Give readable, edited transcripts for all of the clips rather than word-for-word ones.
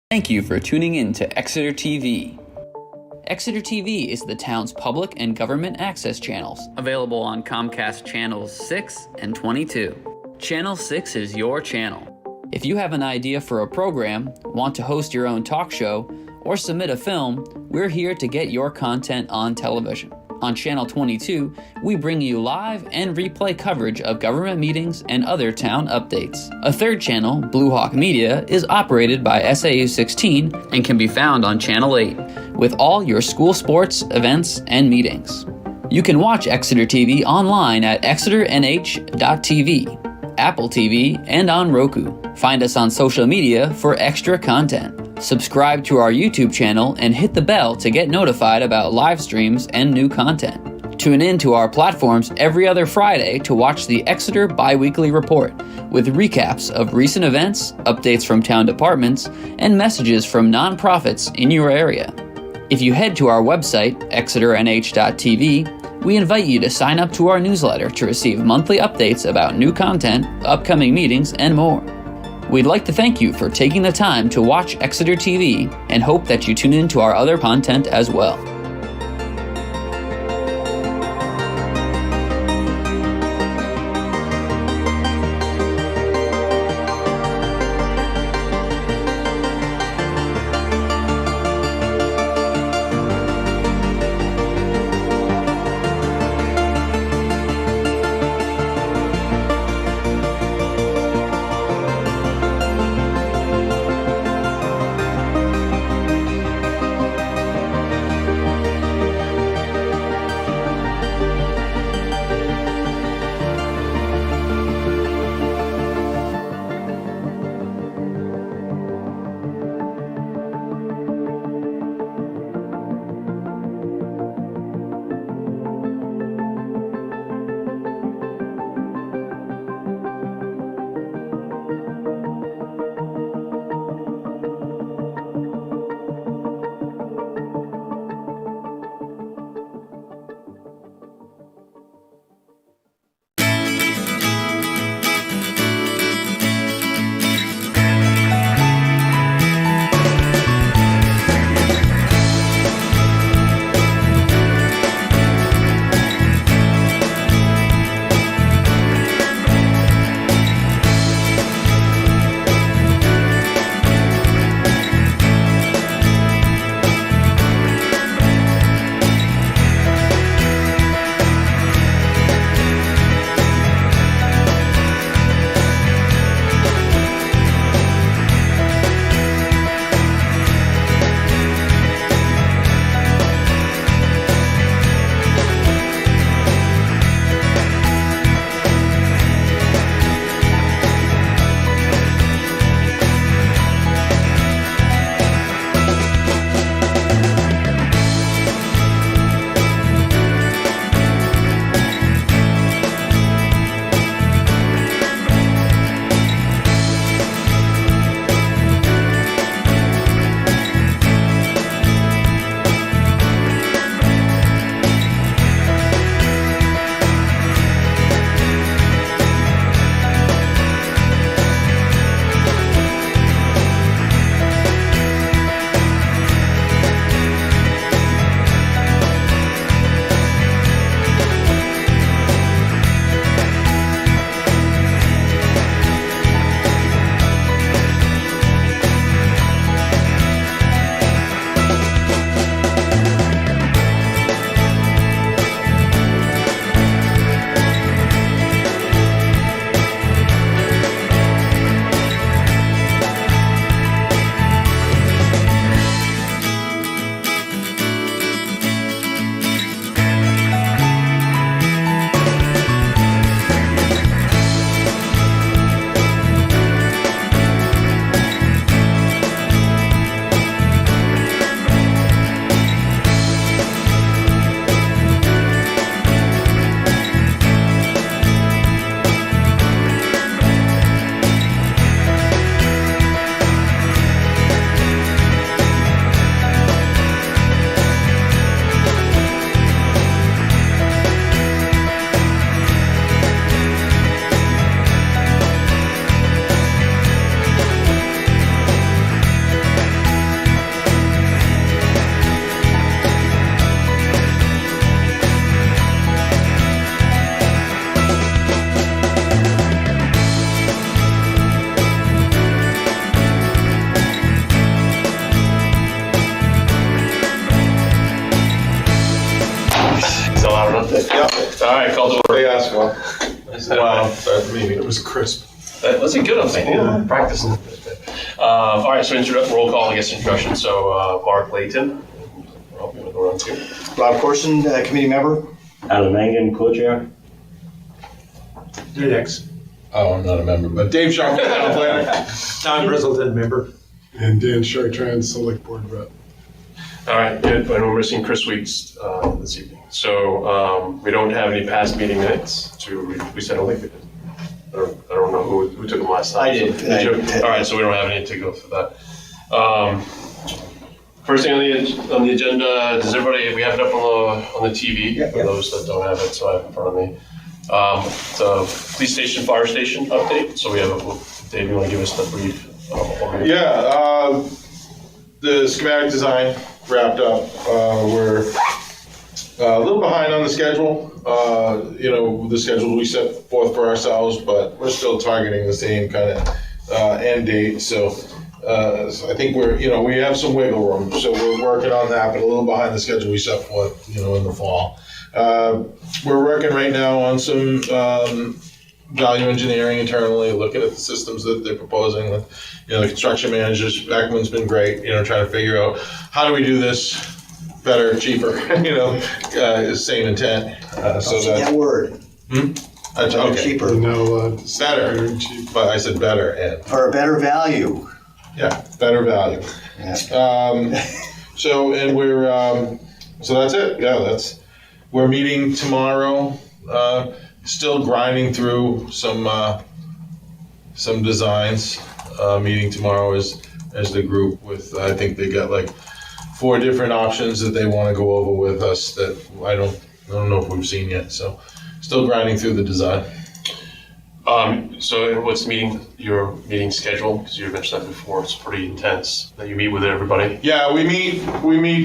Thank you for tuning in to Exeter TV. Exeter TV is the town's public and government access channels, available on Comcast Channels 6 and 22. Channel 6 is your channel. If you have an idea for a program, want to host your own talk show, or submit a film, we're here to get your content on television. On Channel 22, we bring you live and replay coverage of government meetings and other town updates. A third channel, Blue Hawk Media, is operated by SAU 16 and can be found on Channel 8, with all your school sports, events, and meetings. You can watch Exeter TV online at exeternh.tv, Apple TV, and on Roku. Find us on social media for extra content. Subscribe to our YouTube channel and hit the bell to get notified about live streams and new content. Tune in to our platforms every other Friday to watch the Exeter Biweekly Report, with recaps of recent events, updates from town departments, and messages from nonprofits in your area. If you head to our website, exeternh.tv, we invite you to sign up to our newsletter to receive monthly updates about new content, upcoming meetings, and more. We'd like to thank you for taking the time to watch Exeter TV and hope that you tune in to our other content as well. Wow, that meeting, it was crisp. That was a good update. Yeah. Practice. All right, so roll call, I guess, introduction. So Mark Layton. Rob Corson, committee member. Alan Mangan, co-chair. Next. Oh, I'm not a member, but Dave Sharp, town planner. Tom Grizzleton, member. And Dan Chartrand, select board rep. All right, good. I know we're missing Chris Weeks this evening. So we don't have any past meeting minutes we said only we did. I don't know who took them last time. I did. So, all right, so we don't have any to go for that. First thing on the agenda, does everybody, we have it up on the TV for those that don't have it, so I have it in front of me. The police station, fire station update. So we have Dave, you want to give us the brief overview? Yeah, the schematic design wrapped up. We're a little behind on the schedule. The schedule we set forth for ourselves, but we're still targeting the same kind of end date. So I think we have some wiggle room. So we're working on that, but a little behind the schedule we set forth, in the fall. We're working right now on some value engineering internally, looking at the systems that they're proposing. The construction managers, Beckman's been great, trying to figure out how do we do this better, cheaper, same intent. So that word. Okay. Cheaper. Better, but I said better and. For a better value. Yeah, better value. Yeah. So that's it. Yeah, we're meeting tomorrow. Still grinding through some designs. Meeting tomorrow as the group with, I think they got like 4 different options that they want to go over with us that I don't know if we've seen yet. So still grinding through the design. So what's your meeting schedule? Because you mentioned that before. It's pretty intense that you meet with everybody. Yeah, we meet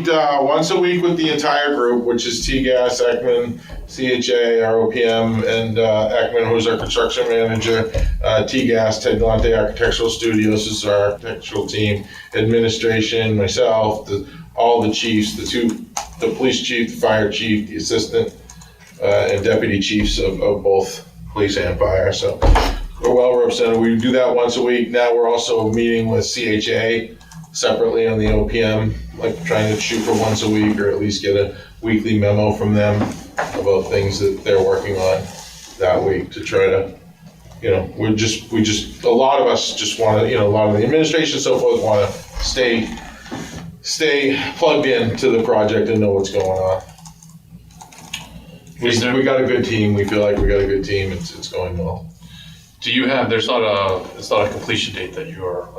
once a week with the entire group, which is TGAS, Ekman, CHA, ROPM, and Ekman, who's our construction manager. TGAS, Ted Galante Architectural Studios is our architectural team. Administration, myself, all the chiefs, the police chief, the fire chief, the assistant, and deputy chiefs of both police and fire. So we're well represented. We do that once a week. Now we're also meeting with CHA separately on the OPM, like trying to shoot for once a week or at least get a weekly memo from them about things that they're working on that week to try to, we just a lot of us just want to, a lot of the administration and so forth want to stay plugged in to the project and know what's going on. We got a good team. We feel like we got a good team. It's going well. Do you have? It's not a completion date that you're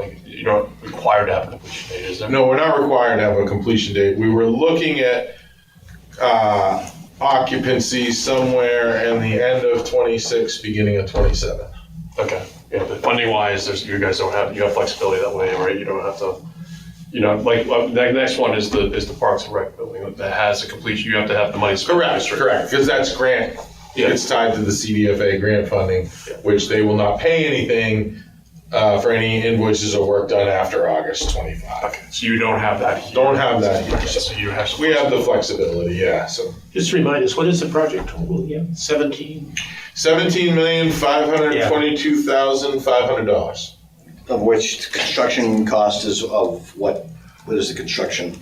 not required to have a completion date, is there? No, we're not required to have a completion date. We were looking at occupancy somewhere in the end of 26, beginning of 27. Okay. Yeah, but funding wise, you guys you have flexibility that way, right? You don't have to. The next one is the Parks and Rec building that has a completion. You have to have the money. Correct, because that's grant. Yeah. It's tied to the CDFA grant funding, which they will not pay anything for any invoices or work done after August 25. Okay, so you don't have that here. Don't have that here. So you have. We have the flexibility, yeah. So just remind us, what is the project total again? 17. $17,522,500. Of which construction cost is of what? What is the construction?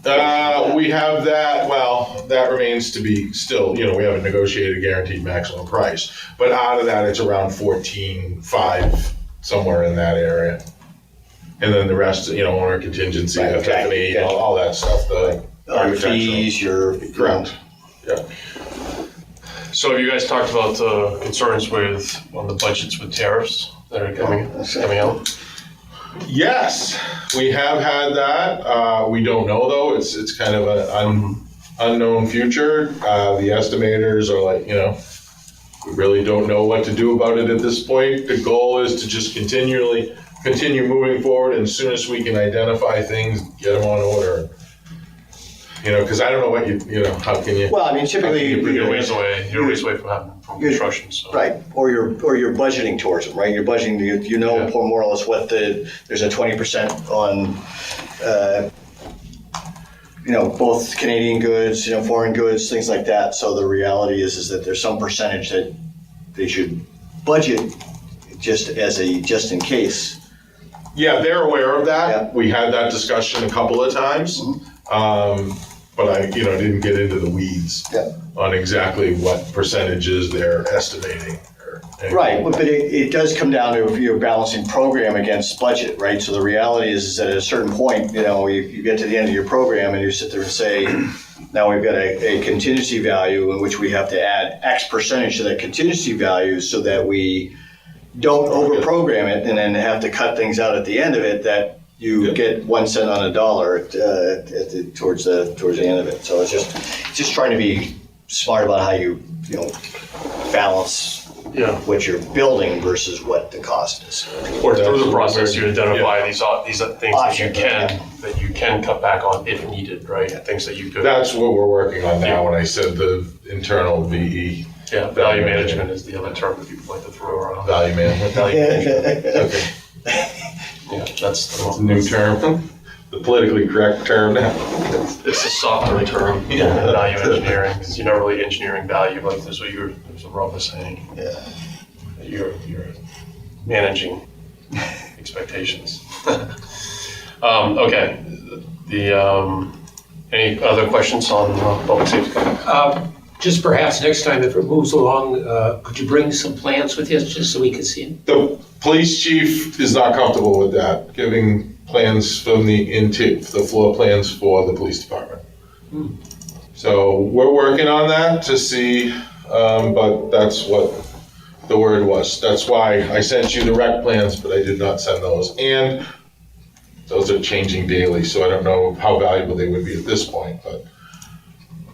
We have that. Well, that remains to be still. We haven't negotiated a guaranteed maximum price, but out of that, it's around 14.5, somewhere in that area. And then the rest, owner contingency, Tiffany, all that stuff. The fees, your correct. Yeah. So have you guys talked about concerns on the budgets with tariffs that are coming out? Yes, we have had that. We don't know though. It's kind of an unknown future. The estimators are like, we really don't know what to do about it at this point. The goal is to just continue moving forward, and as soon as we can identify things, get them on order. Because I don't know what how can you? Well, I mean, typically you're ways away. You're ways away from construction. So. Right, or you're budgeting towards them, right? You're budgeting. More or less what there's a 20% on, both Canadian goods, foreign goods, things like that. So the reality is that there's some percentage that they should budget just in case. Yeah, they're aware of that. Yeah. We had that discussion a couple of times. But I, didn't get into the weeds Yeah. on exactly what percentages they're estimating. Or anything. Right, but it does come down to if you're balancing program against budget, right? So the reality is that at a certain point, you get to the end of your program and you sit there and say, now we've got a contingency value in which we have to add X percentage to that contingency value so that we don't over-program it and then have to cut things out at the end of it that you get 1 cent on a dollar towards the end of it. So it's just trying to be smart about how you balance what you're building versus what the cost is. Or through the process, you identify these things Options, that you can cut back on if needed, right? Things that you could. That's what we're working on now. When I said the internal VE. Yeah, value management is the other term that people like to throw around. Value management. Value management. Okay. Yeah, that's It's a new term. The politically correct term now. It's a softer term, value engineering, because you're not really engineering value, like that's what Rob was saying. Yeah. You're managing expectations. Okay. Any other questions on public safety? Just perhaps next time, if it moves along, could you bring some plans with you, just so we can see them? The police chief is not comfortable with that, giving plans from the floor plans for the police department. So we're working on that to see, but that's what the word was. That's why I sent you the rec plans, but I did not send those. And those are changing daily, so I don't know how valuable they would be at this point, but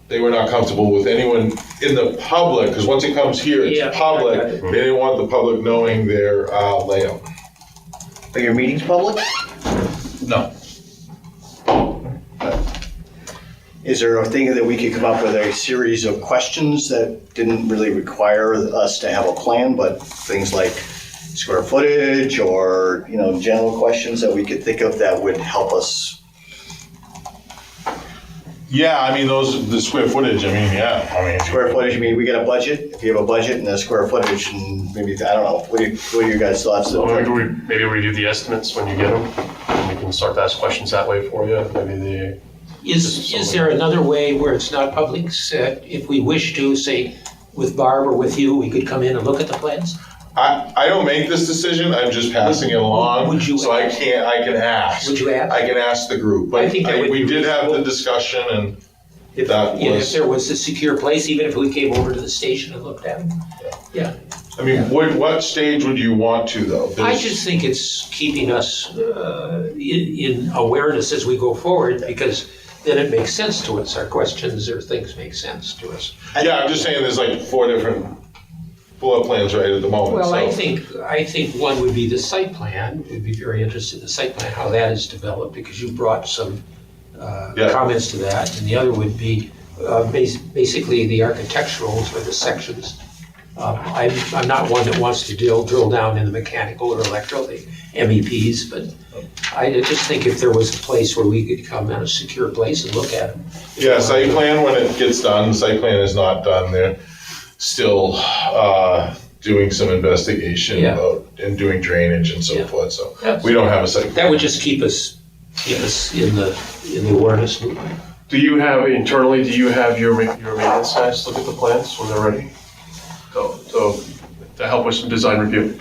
they were not comfortable with anyone in the public, because once it comes here, it's public. They didn't want the public knowing their layout. Are your meetings public? No. Is there a thing that we could come up with a series of questions that didn't really require us to have a plan, but things like square footage or, general questions that we could think of that would help us? Yeah, I mean, the square footage, Square footage, we got a budget, if you have a budget and a square footage, and maybe, I don't know, what are your guys' thoughts? So maybe we do the estimates when you get them, and we can start to ask questions that way for you. Maybe Is there another way where it's not public, if we wish to, say, with Barb or with you, we could come in and look at the plans? I don't make this decision, I'm just passing it along, Would you so I can ask. Would you ask? I can ask the group, but I think that would we be did have the reasonable. discussion, and If there was a secure place, even if we came over to the station and looked at them? Yeah. I mean, what stage would you want to, though? I just think it's keeping us in awareness as we go forward, because then it makes sense to us. Our questions or things make sense to us. Yeah, I'm just saying there's like 4 different floor plans right at the moment. Well, so. I think one would be the site plan. We'd be very interested in the site plan, how that is developed, because you brought some comments to that. And the other would be basically the architecturals or the sections. I'm not one that wants to drill down in the mechanical or electrical, the MEPs, but I just think if there was a place where we could come in a secure place and look at them. Yeah, site plan, when it gets done, site plan is not done. They're still doing some investigation about and doing drainage and so forth. So we don't have a site plan. That would just keep us in the awareness movement. do you have your maintenance guys look at the plans when they're ready? To help with some design review?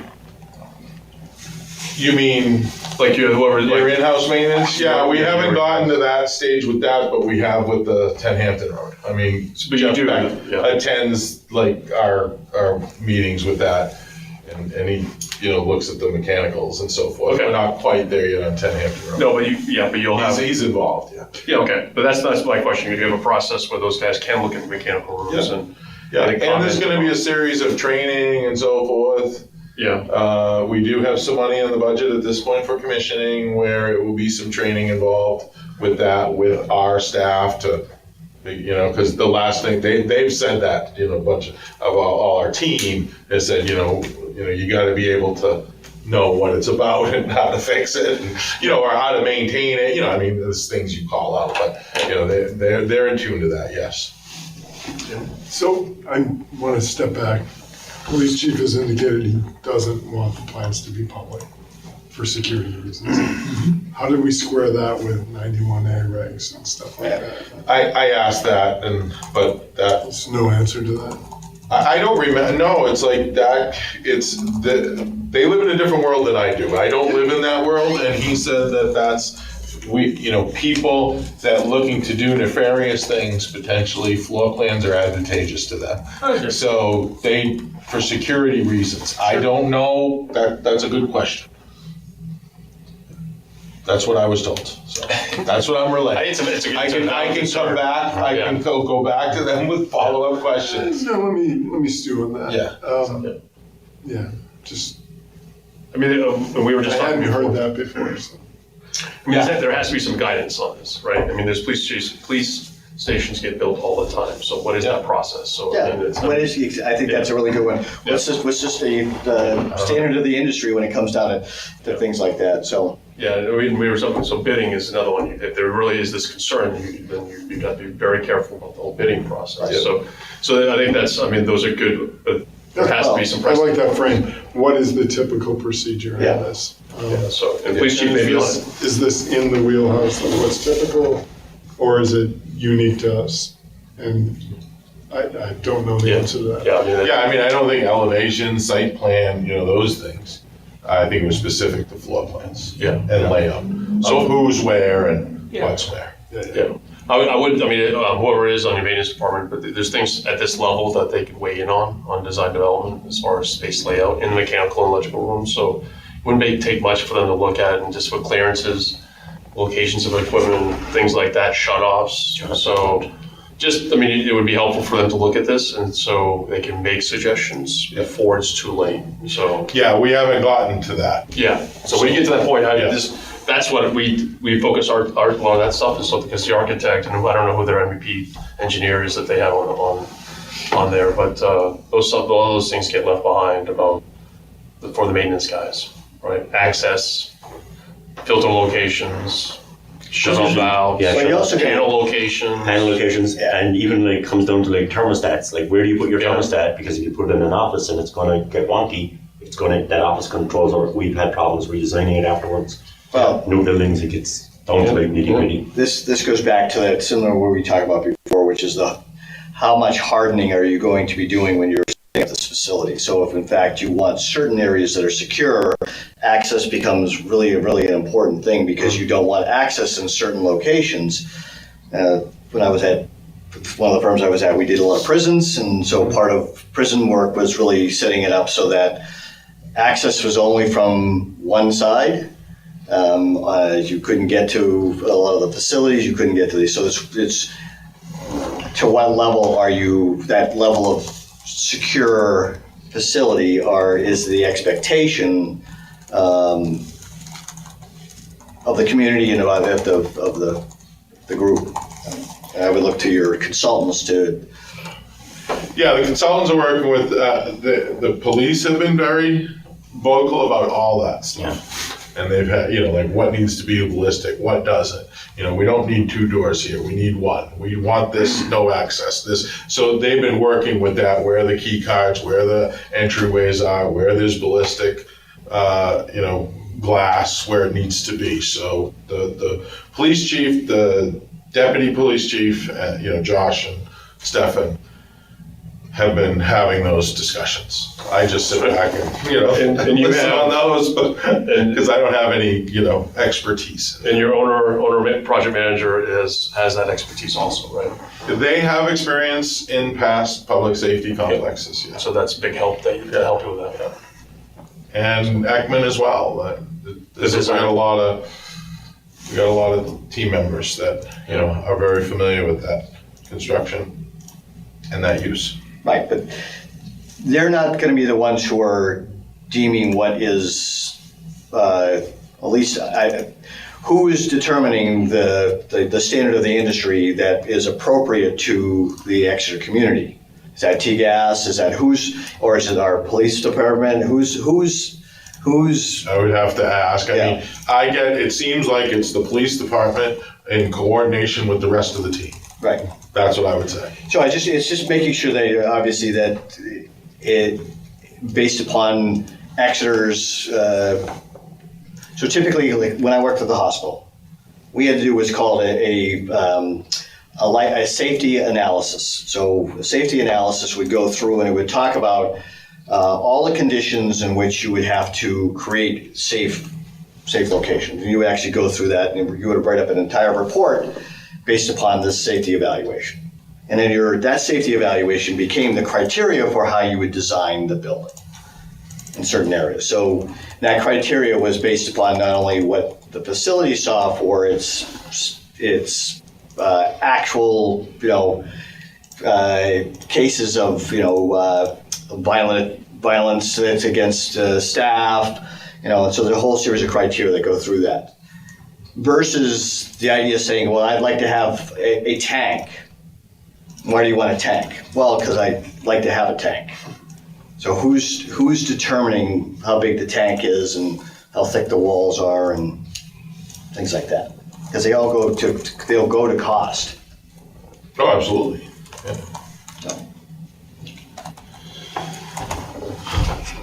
You mean Like whoever, your in-house maintenance? Yeah, we haven't gotten to that stage with that, but we have with the 10 Hampton Road. I mean, But you Jeff do, Beck yeah. attends like our meetings with that, and he looks at the mechanicals and so forth. Okay. We're not quite there yet on 10 Hampton Road. No, but you'll have. He's involved. Yeah. Yeah, okay, but that's my question. You have a process where those guys can look at mechanical rooms and. Yeah, make and there's comments going to be a about- series of training and so forth. Yeah. We do have some money in the budget at this point for commissioning, where it will be some training involved with that, with our staff to, because the last thing they've said that, a bunch of all our team has said, you got to be able to know what it's about and how to fix it, and, or how to maintain it. There's things you call out, but they're in tune to that. Yes. So I want to step back. police chief has indicated he doesn't want the plans to be public for security reasons. How did we square that with 91A regs and stuff like that? I asked that, but There's no answer to that. I don't remember. No, it's like that. They live in a different world than I do. I don't live in that world, and he said that's people that looking to do nefarious things, potentially floor plans are advantageous to them. Okay. So for security reasons. I don't know. That's a good question. That's what I was told. So that's what I'm relaying. It's a I can come back. I can go back to them with follow-up questions. No, let me stew on that. Yeah. Yeah, just, I mean, we were I just talking hadn't before. heard that before, so. I mean, there has to be some guidance on this, right? I mean, there's police stations get built all the time. So what is that process? So Yeah, I mean, I think that's a really good one. What's just the standard of the industry when it comes down to things like that, so. Yeah, we were talking, so bidding is another one. If there really is this concern, then you've got to be very careful about the whole bidding process. Right. So I think those are good, but there has to be some I like precedent. that frame. What is the typical procedure in Yeah. this? Yeah, so, and police chief may be on it. Is this in the wheelhouse of what's typical, or is it unique to us? And I don't know the Yeah. answer to that. Yeah, I mean, I don't think elevation, site plan, those things. I think it was specific to floor plans. Yeah. And layout. So who's where and what's where. Yeah. Whoever is on your maintenance department, but there's things at this level that they can weigh in on design development as far as space layout in the mechanical and electrical rooms. So it wouldn't take much for them to look at and just with clearances, locations of equipment, things like that, shut-offs. So it would be helpful for them to look at this and so they can make suggestions before it's too late. So, Yeah, we haven't gotten to that. yeah. So when you get to that point, that's what we focus our a lot of that stuff is so because the architect and I don't know who their MVP engineer is that they have on there, but all those things get left behind for the maintenance guys, right? Access, filter locations, shut-off valves, Yeah, But you also panel locations. Panel locations, and even like comes down to like thermostats. Like where do you put your Yeah. thermostat? Because if you put it in an office and it's going to get wonky, that office controls, or we've had problems redesigning it afterwards. Well, New buildings, it gets down to like nitty gritty. this goes back to that similar what we talked about before, which is how much hardening are you going to be doing when you're setting up this facility? So if in fact you want certain areas that are secure, access becomes really an important thing because you don't want access in certain locations. When I was at one of the firms I was at, we did a lot of prisons, and so part of prison work was really setting it up so that access was only from one side. You couldn't get to a lot of the facilities. You couldn't get to these. So it's to what level are you? That level of secure facility, or is the expectation of the community and of the group? And I would look to your consultants to. Yeah, the consultants are working with, the police have been very vocal about all that stuff. And they've had, like what needs to be ballistic, what doesn't. We don't need 2 doors here, we need 1. We want this, no access, this. So they've been working with that, where the key cards, where the entryways are, where there's ballistic, glass, where it needs to be. So the police chief, the deputy police chief, Josh and Stefan, have been having those discussions. I just sit back and, And you listen have- on those, but because I don't have any, expertise. And your owner project manager has that expertise also, right? They have experience in past public safety complexes, yes. So that's a big help to help you with that. And Ekman as well. We got a lot of team members that, are very familiar with that construction and that use. Right, but they're not going to be the ones who are deeming what is, at least, who is determining the standard of the industry that is appropriate to the Exeter community? Is that TGAS? Is that or is it our police department? Who's? I would have to ask. I mean, it seems like it's the police department in coordination with the rest of the team. Right. That's what I would say. So it's just making sure that obviously that based upon Exeter's, so typically, like, when I worked at the hospital, we had to do what's called a safety analysis. So a safety analysis would go through and it would talk about all the conditions in which you would have to create safe locations. And you would actually go through that, and you would write up an entire report based upon this safety evaluation. And then that safety evaluation became the criteria for how you would design the building in certain areas. So that criteria was based upon not only what the facility saw for its actual, cases of, violence against staff, and so there's a whole series of criteria that go through that. Versus the idea of saying, well, I'd like to have a tank. Why do you want a tank? Well, because I'd like to have a tank. So who's determining how big the tank is and how thick the walls are and things like that? Because they'll go to cost. Oh, absolutely. Yeah.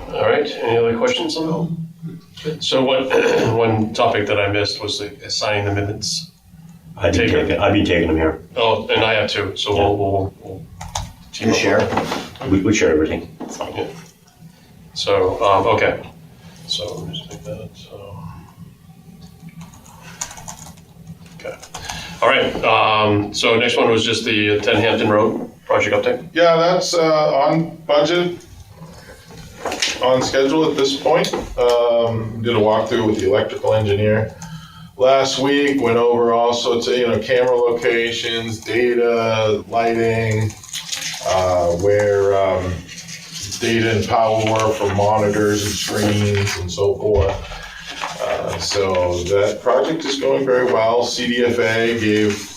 All right, any other questions on that? So one topic that I missed was assigning the minutes. I'd be taking them here. Oh, and I have too, so we'll You share? We share everything. It's fine. Yeah. So, okay. So let me just make that, so. Okay. All right, so next one was just the 10 Hampton Road project update. Yeah, that's on budget, on schedule at this point. Did a walkthrough with the electrical engineer last week, went over all sorts of, camera locations, data, lighting, where data and power were for monitors and screens and so forth. So that project is going very well. CDFA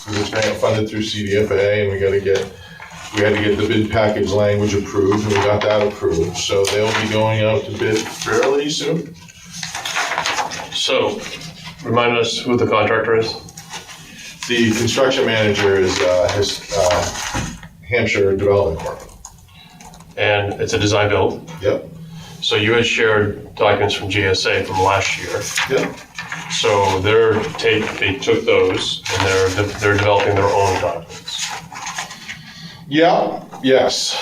was grant funded through CDFA, and we had to get the bid package language approved, and we got that approved. So they'll be going out to bid fairly soon. So, remind us who the contractor is. The construction manager is Hampshire Development Corp. And it's a design build. Yep. So you had shared documents from GSA from last year. Yep. So they took those and they're developing their own documents. Yeah. Yes.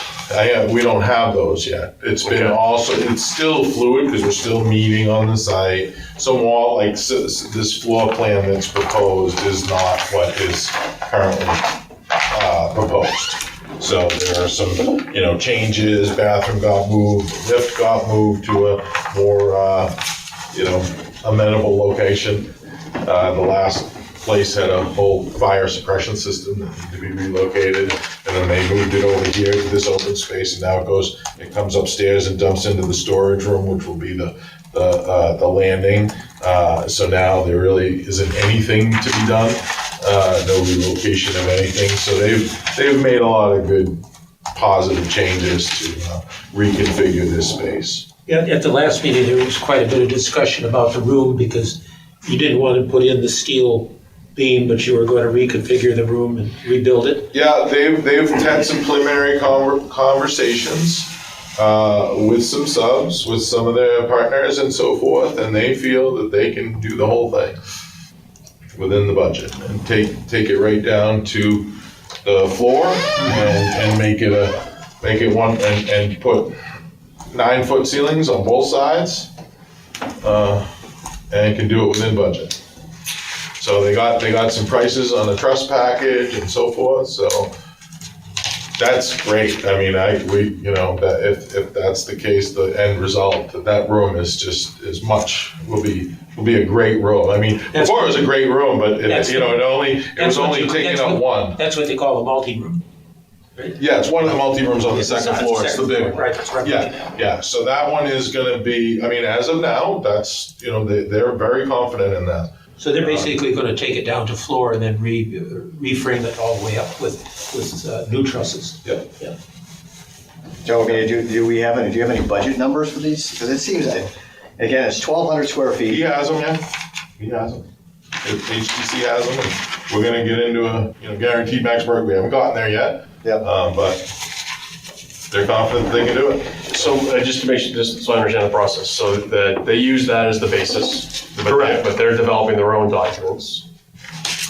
We don't have those yet. It's been it's still fluid because we're still meeting on the site. Some wall, this floor plan that's proposed is not what is currently proposed. So there are some, changes. Bathroom got moved, lift got moved to a more, amenable location. The last place had a whole fire suppression system that needed to be relocated, and then they moved it over here to this open space, and now it comes upstairs and dumps into the storage room, which will be the landing. So now there really isn't anything to be done. No relocation of anything. So they've made a lot of good positive changes to reconfigure this space. Yeah, at the last meeting, there was quite a bit of discussion about the room because you didn't want to put in the steel beam, but you were going to reconfigure the room and rebuild it. Yeah, they've had some preliminary conversations with some subs, with some of their partners and so forth, and they feel that they can do the whole thing within the budget and take it right down to the floor and make it one and put 9-foot ceilings on both sides, and can do it within budget. So they got some prices on the truss package and so forth. So that's great. I mean, that if that's the case, the end result that room will be a great room. I mean, before it was a great room, but it was only taking up one. That's what they call a multi-room. Right? Yeah, it's one of the multi-rooms on the second floor. It's the big one. Right, that's right. Yeah. So that one is going to be. I mean, as of now, that's they're very confident in that. So they're basically going to take it down to floor and then reframe it all the way up with new trusses. Yeah. So, do you have any budget numbers for these? Because it seems that, again, it's 1,200 square feet. He has them, yeah. He has them. HTC has them, and we're going to get into a guaranteed max work. We haven't gotten there yet. Yep. But they're confident they can do it. So just to make sure, just so I understand the process, so that they use that as the basis. Correct. But they're developing their own documents.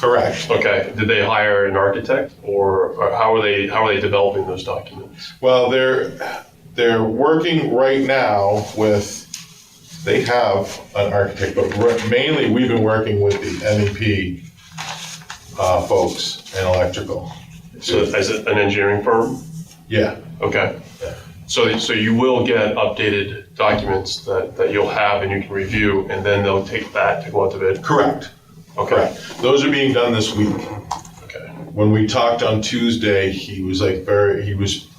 Correct. Okay, did they hire an architect or how are they developing those documents? Well, they're working right now with, they have an architect, but mainly we've been working with the MEP folks and electrical. So as an engineering firm? Yeah. Okay. Yeah. So you will get updated documents that you'll have and you can review, and then they'll take that to go out to bid? Correct. Okay. Correct. Those are being done this week. Okay. When we talked on Tuesday, he was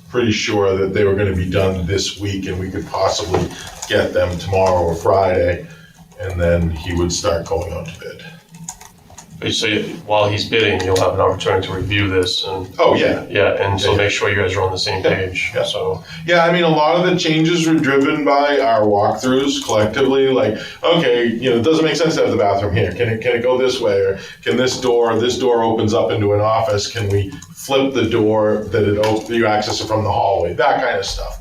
pretty sure that they were gonna be done this week and we could possibly get them tomorrow or Friday, and then he would start going out to bid. So while he's bidding, you'll have an opportunity to review this and. Oh, yeah. Yeah, and so Yeah. make sure you guys are on the same page, Yeah. so. Yeah, I mean, a lot of the changes were driven by our walkthroughs collectively, like, okay, it doesn't make sense to have the bathroom here. Can it go this way? Or can this door opens up into an office, can we flip the door that you access it from the hallway? That kind of stuff.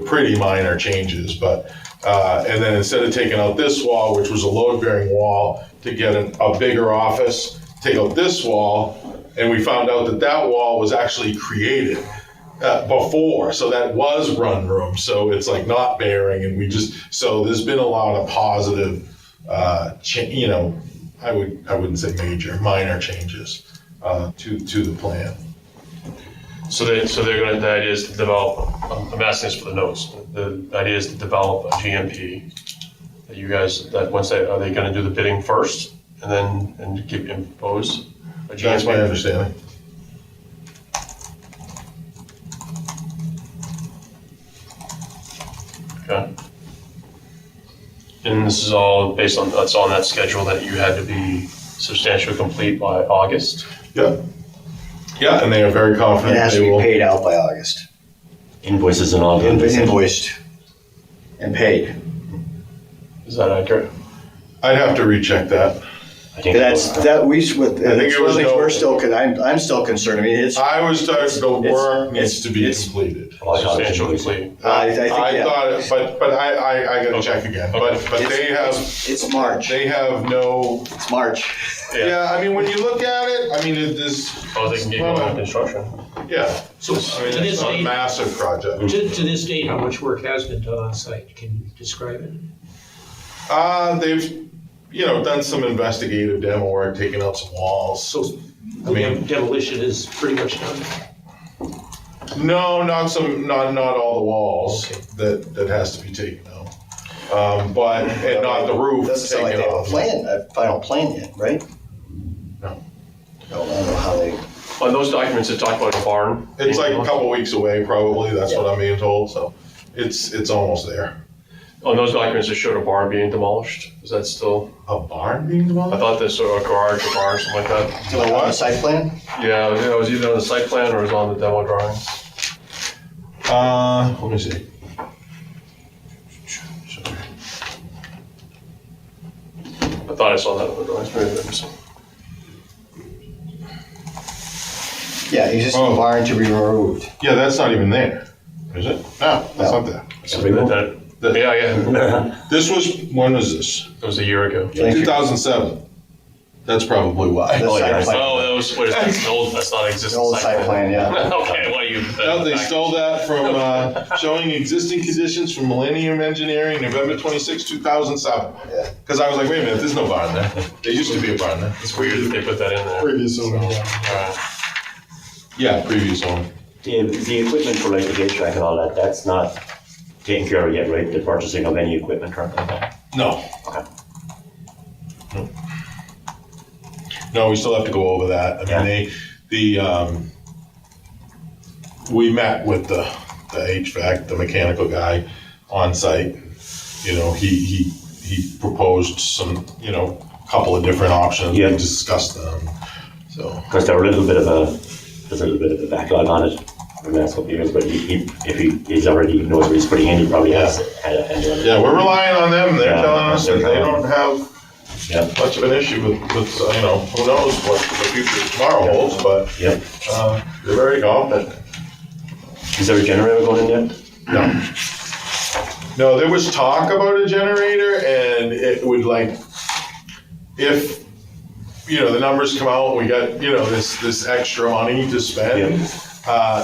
Pretty minor changes, but, and then instead of taking out this wall, which was a load-bearing wall, to get a bigger office, take out this wall, and we found out that wall was actually created before, so that was run room, so it's like not bearing, and so there's been a lot of positive, I wouldn't say major, minor changes to the plan. So the idea is to develop, I'm asking this for the notes, the idea is to develop a GMP, that you guys, are they gonna do the bidding first, and then, impose a GMP? That's my understanding. Okay. And this is all based on, that's on that schedule that you had to be substantially complete by August? Yeah. Yeah, and they are very confident It has to they be will. paid out by August. Invoices and all. Invoiced and paid. Is that accurate? I'd have to recheck that. I think That's, that we, with, I think it was no- we're still, I'm still concerned. I mean, it's, I was talking, the work needs to be it's- completed. Oh, I thought it was Substantially invoiced. complete. I think, I yeah. thought, but I gotta Okay. check again, but Okay. they have, It's March. they have no, It's March. yeah, I mean, when you look at it, I mean, it is, Oh, they can get going on construction. yeah. So I mean, to this it's not a date, massive project. to this date, how much work has been done on site? Can you describe it? They've, done some investigative demo work, taking out some walls. So I mean- demolition is pretty much done? No, not all the walls Okay. that has to be taken out. And not the roof Doesn't sound like taken they have a off. plan, a final plan yet, right? No. I don't know how they, On those documents, it talked about a barn. It's like a couple weeks away, probably, that's what I'm being told, so it's almost there. On those documents, it showed a barn being demolished. Is that still? A barn being I demolished? thought this or a garage or barn, something like that. You know on the what? site plan? Yeah, it was either on the site plan or it was on the demo drawings. Let me see. I thought I saw that on the drawings. Maybe I missed it. Yeah, existing Oh. barn to be removed. Yeah, that's not even there, is it? No, that's No. not there. So yeah. This was, when was this? It was a year ago. Thank you. 2007. That's probably why. The Oh, yeah, site I plan. Oh, that was, what is that? It's old, that's not The existing old site plan, yeah. Okay, what are you? No, they stole that from showing existing conditions from Millennium Engineering, November 26, 2007. Yeah. Because I was like, wait a minute, there's no barn there. There used to be a barn there. It's weird that they put that in there. Previous owner, yeah. Alright. Yeah, previous owner. The equipment for like the HVAC and all that, that's not taken care of yet, right? The purchasing of any equipment or anything like that? No. Okay. No, we still have to go over that. I mean, we met with the HVAC, the mechanical guy on site. He proposed some, couple of different options. Yeah. We discussed them. So, Because there's a little bit of a backlog on it for the last couple of years, but he's already knows where he's putting in, he probably has had a handle on it. yeah, we're relying on them. They're Yeah, telling us that they're they telling don't have Yeah, much of an issue with who knows what the future tomorrow holds, but yeah. they're very confident. Is there a generator going in there? No. No, there was talk about a generator, and it would like, if, the numbers come out, and we got, this extra money to spend,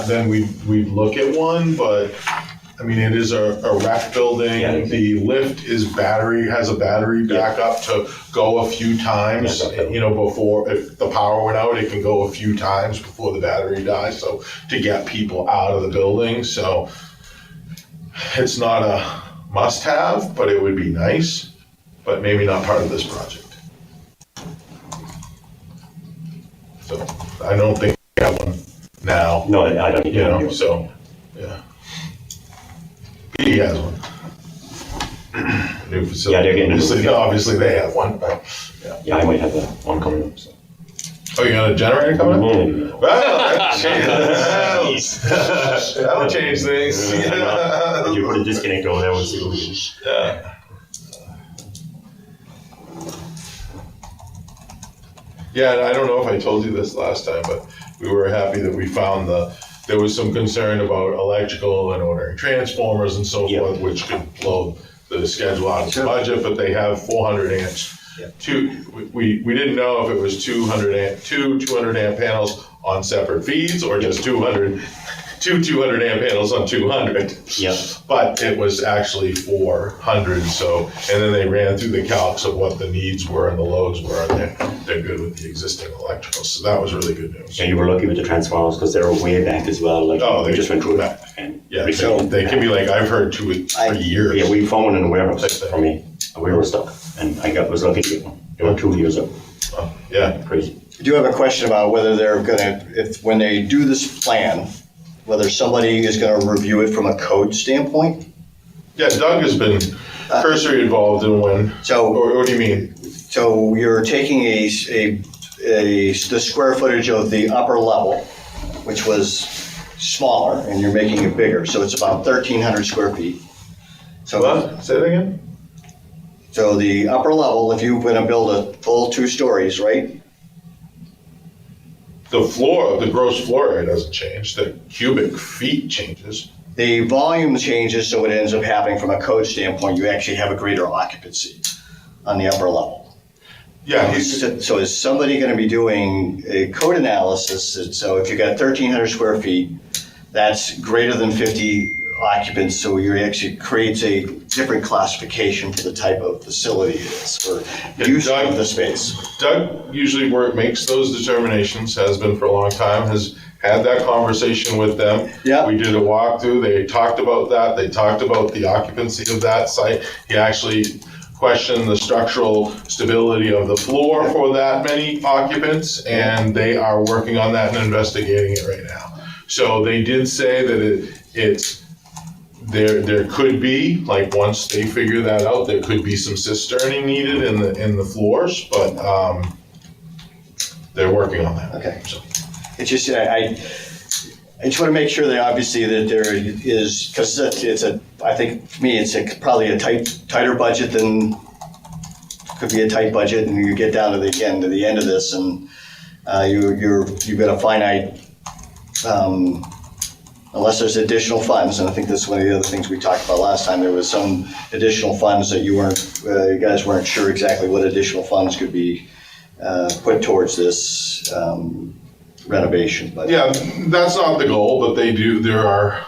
then we'd look at one, but, I mean, it is a rec building. Yeah. The lift has a battery backup to go a few times, before, if the power went out, it can go a few times before the battery dies, so to get people out of the building, so it's not a must-have, but it would be nice, but maybe not part of this project. So I don't think we have one now. No, I don't need to. So, yeah. He has one. New facility. Yeah, they're getting obviously they have one, but, Yeah, I might have one coming up. So. Oh, you got a generator coming up? Mm. Well, that'll change things. If you put a disconnect over there, we'll see what we can. Yeah. Yeah, and I don't know if I told you this last time, but we were happy that we found there was some concern about electrical and ordering transformers and so forth, which could blow the schedule out of the budget, but they have 400 amps. We didn't know if it was 200 amp panels on separate feeds or just 200 amp panels on 200. Yeah. But it was actually 400. So, and then they ran through the calcs of what the needs were and the loads were, and they're good with the existing electrical. So that was really good news. Yeah, you were lucky with the transformers because they were way back as well. Like, they just went through back. And Yeah, so they can be like, I've heard 2 or 3 years. Yeah, we found one in the warehouse for me. We were stuck, and was lucky to get one. They were 2 years up. Oh, yeah. Crazy. I do have a question about whether they're gonna, when they do this plan, whether somebody is gonna review it from a code standpoint? Yeah, Doug has been cursory involved in one. So, Or what do you mean? so you're taking the square footage of the upper level, which was smaller, and you're making it bigger, so it's about 1,300 square feet. So, What? Say that again? so the upper level, if you're gonna build a full 2 stories, right? The gross floor area doesn't change. The cubic feet changes. The volume changes, so it ends up happening from a code standpoint, you actually have a greater occupancy on the upper level. Yeah, So is somebody gonna be doing a code analysis? So if you got 1,300 square feet, that's greater than 50 occupants, so you actually creates a different classification for the type of facility it is, or use of the space. Doug usually makes those determinations, has been for a long time, has had that conversation with them. Yeah. We did a walkthrough, they talked about that, they talked about the occupancy of that site. He actually questioned the structural stability of the floor for that many occupants, and they are working on that and investigating it right now. So they did say that there could be, like, once they figure that out, there could be some cisterning needed in the floors, but they're working on that. Okay. So, It's just, I just want to make sure that obviously that there is, because I think for me, it's probably a tighter budget than, could be a tight budget, and you get down to the end of this, and you've got a finite, unless there's additional funds, and I think that's one of the other things we talked about last time, there was some additional funds that you guys weren't sure exactly what additional funds could be put towards this renovation. But yeah, that's not the goal, but there are,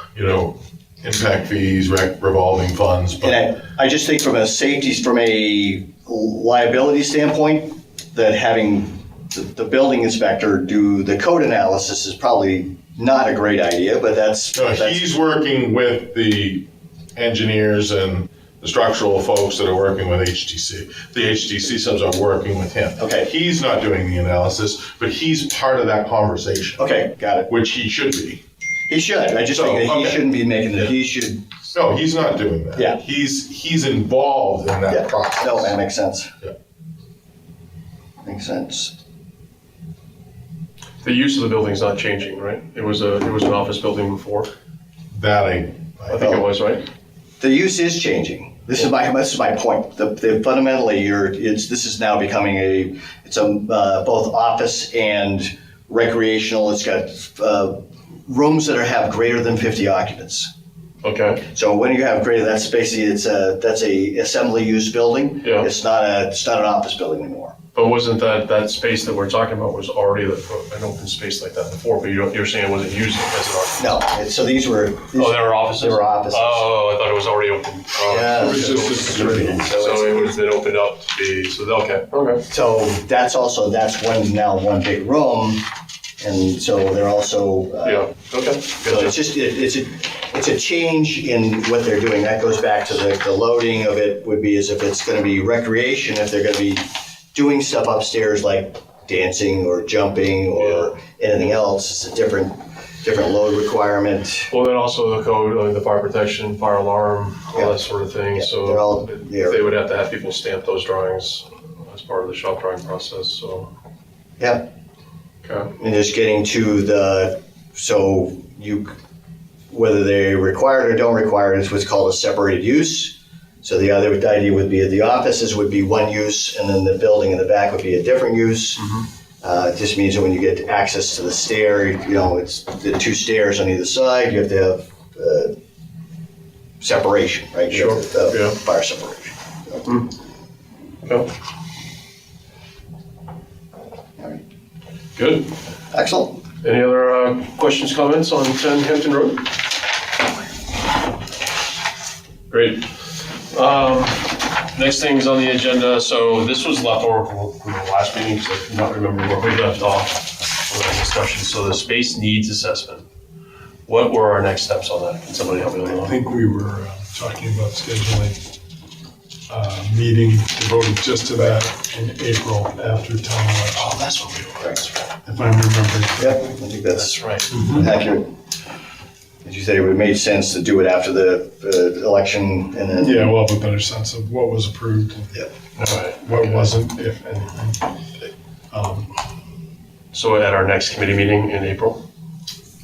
impact fees, revolving funds, but. And I just think from a liability standpoint, that having the building inspector do the code analysis is probably not a great idea, but He's working with the engineers and the structural folks that are working with HTC. The HTC subs are working with him. Okay. He's not doing the analysis, but he's part of that conversation. Okay, got it. Which he should be. He should. I just think that he shouldn't be making it. He should. No, he's not doing that. Yeah. He's involved in that process. No, that makes sense. Yeah. Makes sense. The use of the building's not changing, right? It was an office building before. That I think it was, right? The use is changing. This is my point. Fundamentally, this is now becoming both office and recreational. It's got rooms that have greater than 50 occupants. Okay, So when you have greater, that's basically, that's a assembly use building. Yeah. It's not an office building anymore. but wasn't that space that we're talking about was already an open space like that before, but you're saying it wasn't used as an office? No, so these were. Oh, there were offices? They were offices. Oh, I thought it was already open. Oh, Yeah. It was just a security. So it was been opened up to be, so, okay. So that's one big room, and so they're also. Yeah, okay. So it's just, it's a change in what they're doing. That goes back to the loading of it would be as if it's gonna be recreation, if they're gonna be doing stuff upstairs like dancing or jumping or anything else, it's a different load requirement. Well, then also the code, the fire protection, fire alarm, all that sort of thing, Yeah, so they're all there. they would have to have people stamp those drawings as part of the shop drawing process, so. Yeah, Okay. and just getting to whether they require it or don't require it is what's called a separated use. So the idea would be the offices would be one use, and then the building in the back would be a different use. It just means that when you get access to the stair, it's the two stairs on either side, you have to have separation, right? You have to have Yeah. fire separation. Okay. Good. Excellent. Any other questions, comments on 10 Hampton Road? Great. Next thing's on the agenda, so this was left over from the last meeting, because I cannot remember where we left off on that discussion. So the space needs assessment. What were our next steps on that? Can somebody help me with I that? think we were talking about scheduling a meeting devoted just to that in April after town election, Oh, that's what we were, that's right. if I'm remembering Yeah, I correctly. think that's That's right. accurate. As you said, it would have made sense to do it after the election and then. Yeah, we'll have a better sense of what was approved and All right. what wasn't, if anything. So at our next committee meeting in April?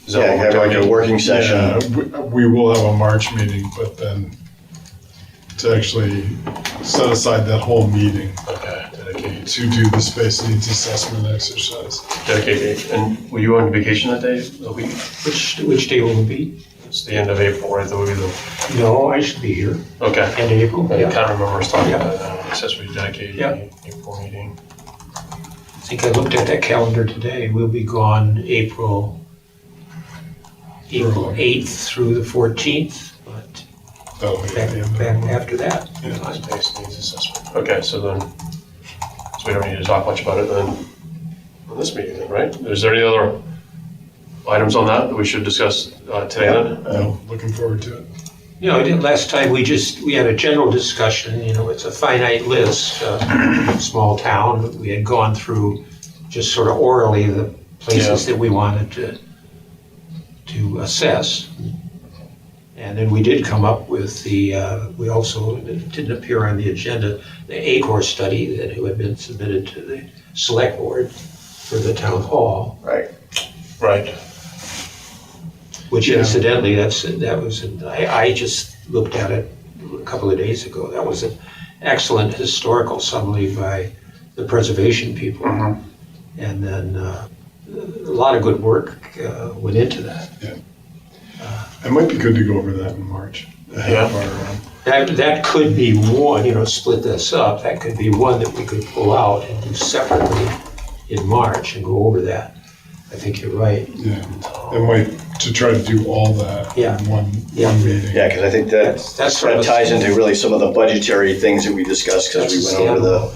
Is that Yeah, what we're have like a talking? working session. Yeah, we will have a March meeting, but then to actually set aside that whole meeting Okay, dedicate. to do the space needs assessment exercise. Dedicate. And were you on vacation that day, the week? Which day will it be? It's the end of April, right? That would be the, No, I should be here, okay. end of April. I Yeah. can't remember us talking Yeah. about that. Accessory dedicated Yeah. April meeting. I think I looked at that calendar today. We'll be gone April 8th through the 14th, but That'll be at back, the end of the back month. after that. Yeah. Space needs assessment. Okay, so we don't need to talk much about it then on this meeting then, right? Is there any other items on that we should discuss today then? No, looking forward to it. Last time we had a general discussion, it's a finite list, small town. We had gone through just sort of orally the places that we wanted to assess. And then we did come up with we also, it didn't appear on the agenda, the ACOR study that had been submitted to the select board for the town hall, Right. Right. which Yeah. incidentally, I just looked at it a couple of days ago. That was an excellent historical summary by the preservation people. And then a lot of good work went into that. It might be good to go over that in March. ahead of That could be one, split this up, that could be one that we could pull out and do separately in March and go over that. I think you're right. Yeah, it might, to try to do all that Yeah. in one Yeah. meeting. Yeah, because I think That's sort that of ties into really some of the budgetary things that we discussed, because we went over the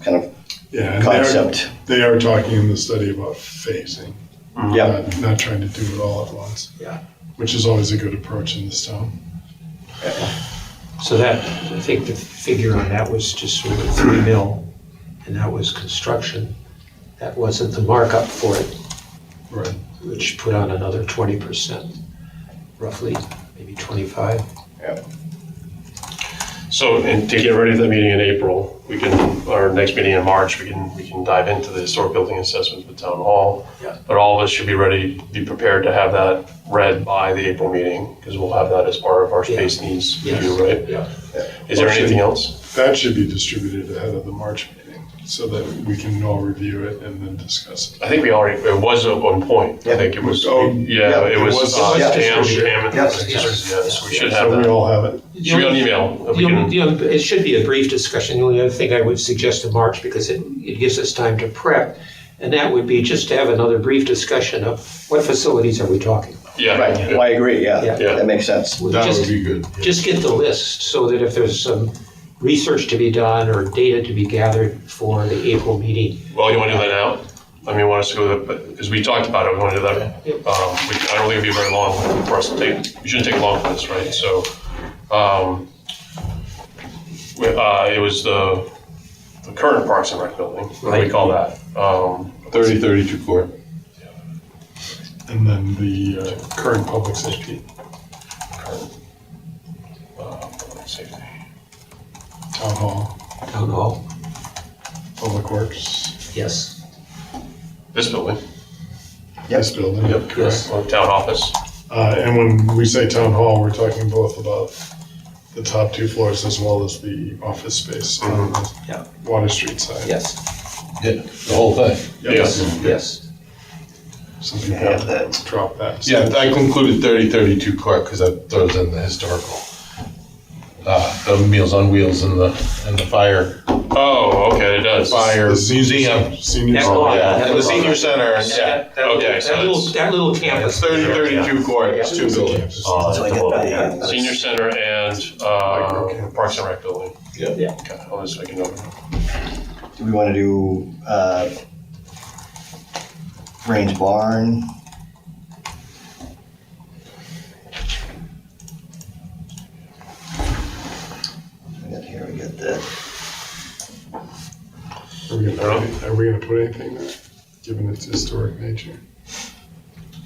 kind of Yeah, and concept. they are talking in the study about phasing, Yeah, not trying to do it all at once. Yeah. Which is always a good approach in this town. So that, I think the figure on that was just sort of 3 mil, and that was construction. That wasn't the markup for it, Right. which put on another 20%, roughly, maybe 25. So, and to get ready for the meeting in April, our next meeting in March, we can dive into the historic building assessments with town hall. Yeah. But all of us should be ready, be prepared to have that read by the April meeting, because we'll have that as part of our space needs Yes. review, right? Yeah. Is there anything else? That should be distributed ahead of the March meeting. so that we can all review it and then discuss it. I think it was at one point. I think it was, Oh, yeah, it was, yeah. Pam and Yes. yes, we should have So we that. all have it. Should be on email. We can- It should be a brief discussion. The only other thing I would suggest in March, because it gives us time to prep, and that would be just to have another brief discussion of what facilities are we talking about. Yeah. Right, well, I agree, yeah, Yeah. that makes sense. That Just- would be good. Just get the list so that if there's some research to be done or data to be gathered for the April meeting. Well, you want to do that now? I mean, you want us to go, because we talked about it, we want to do that. I don't think it'd be very long for us to take, we shouldn't take long for this, right? So, it was the current Parks and Rec building, what do we call that? 3032 court. And then the current public safety, Public safety. town hall, Town hall, public works, yes. This building, this building. Yep. Yes. or town office. And when we say town hall, we're talking both about the top 2 floors as well as the office space on the Yeah. Water Street side. Yes, Yeah, the whole thing. Yes. yes. Some people have that. drop that. Yeah, I concluded 3032 court because that throws in the historical. The Meals on Wheels and the fire Oh, okay, it does. fire The museum. Senior Next center. one. Yeah, and the senior center. And, yeah, Okay, so it's That little campus. 3032 court. It's 2 buildings. So I get that, yeah. senior center and Parks and Rec building. Yeah. Yeah. Okay, I'll just make a note. Do we want to do Range Barn? Here we got that. Are we gonna put anything there, given its historic nature?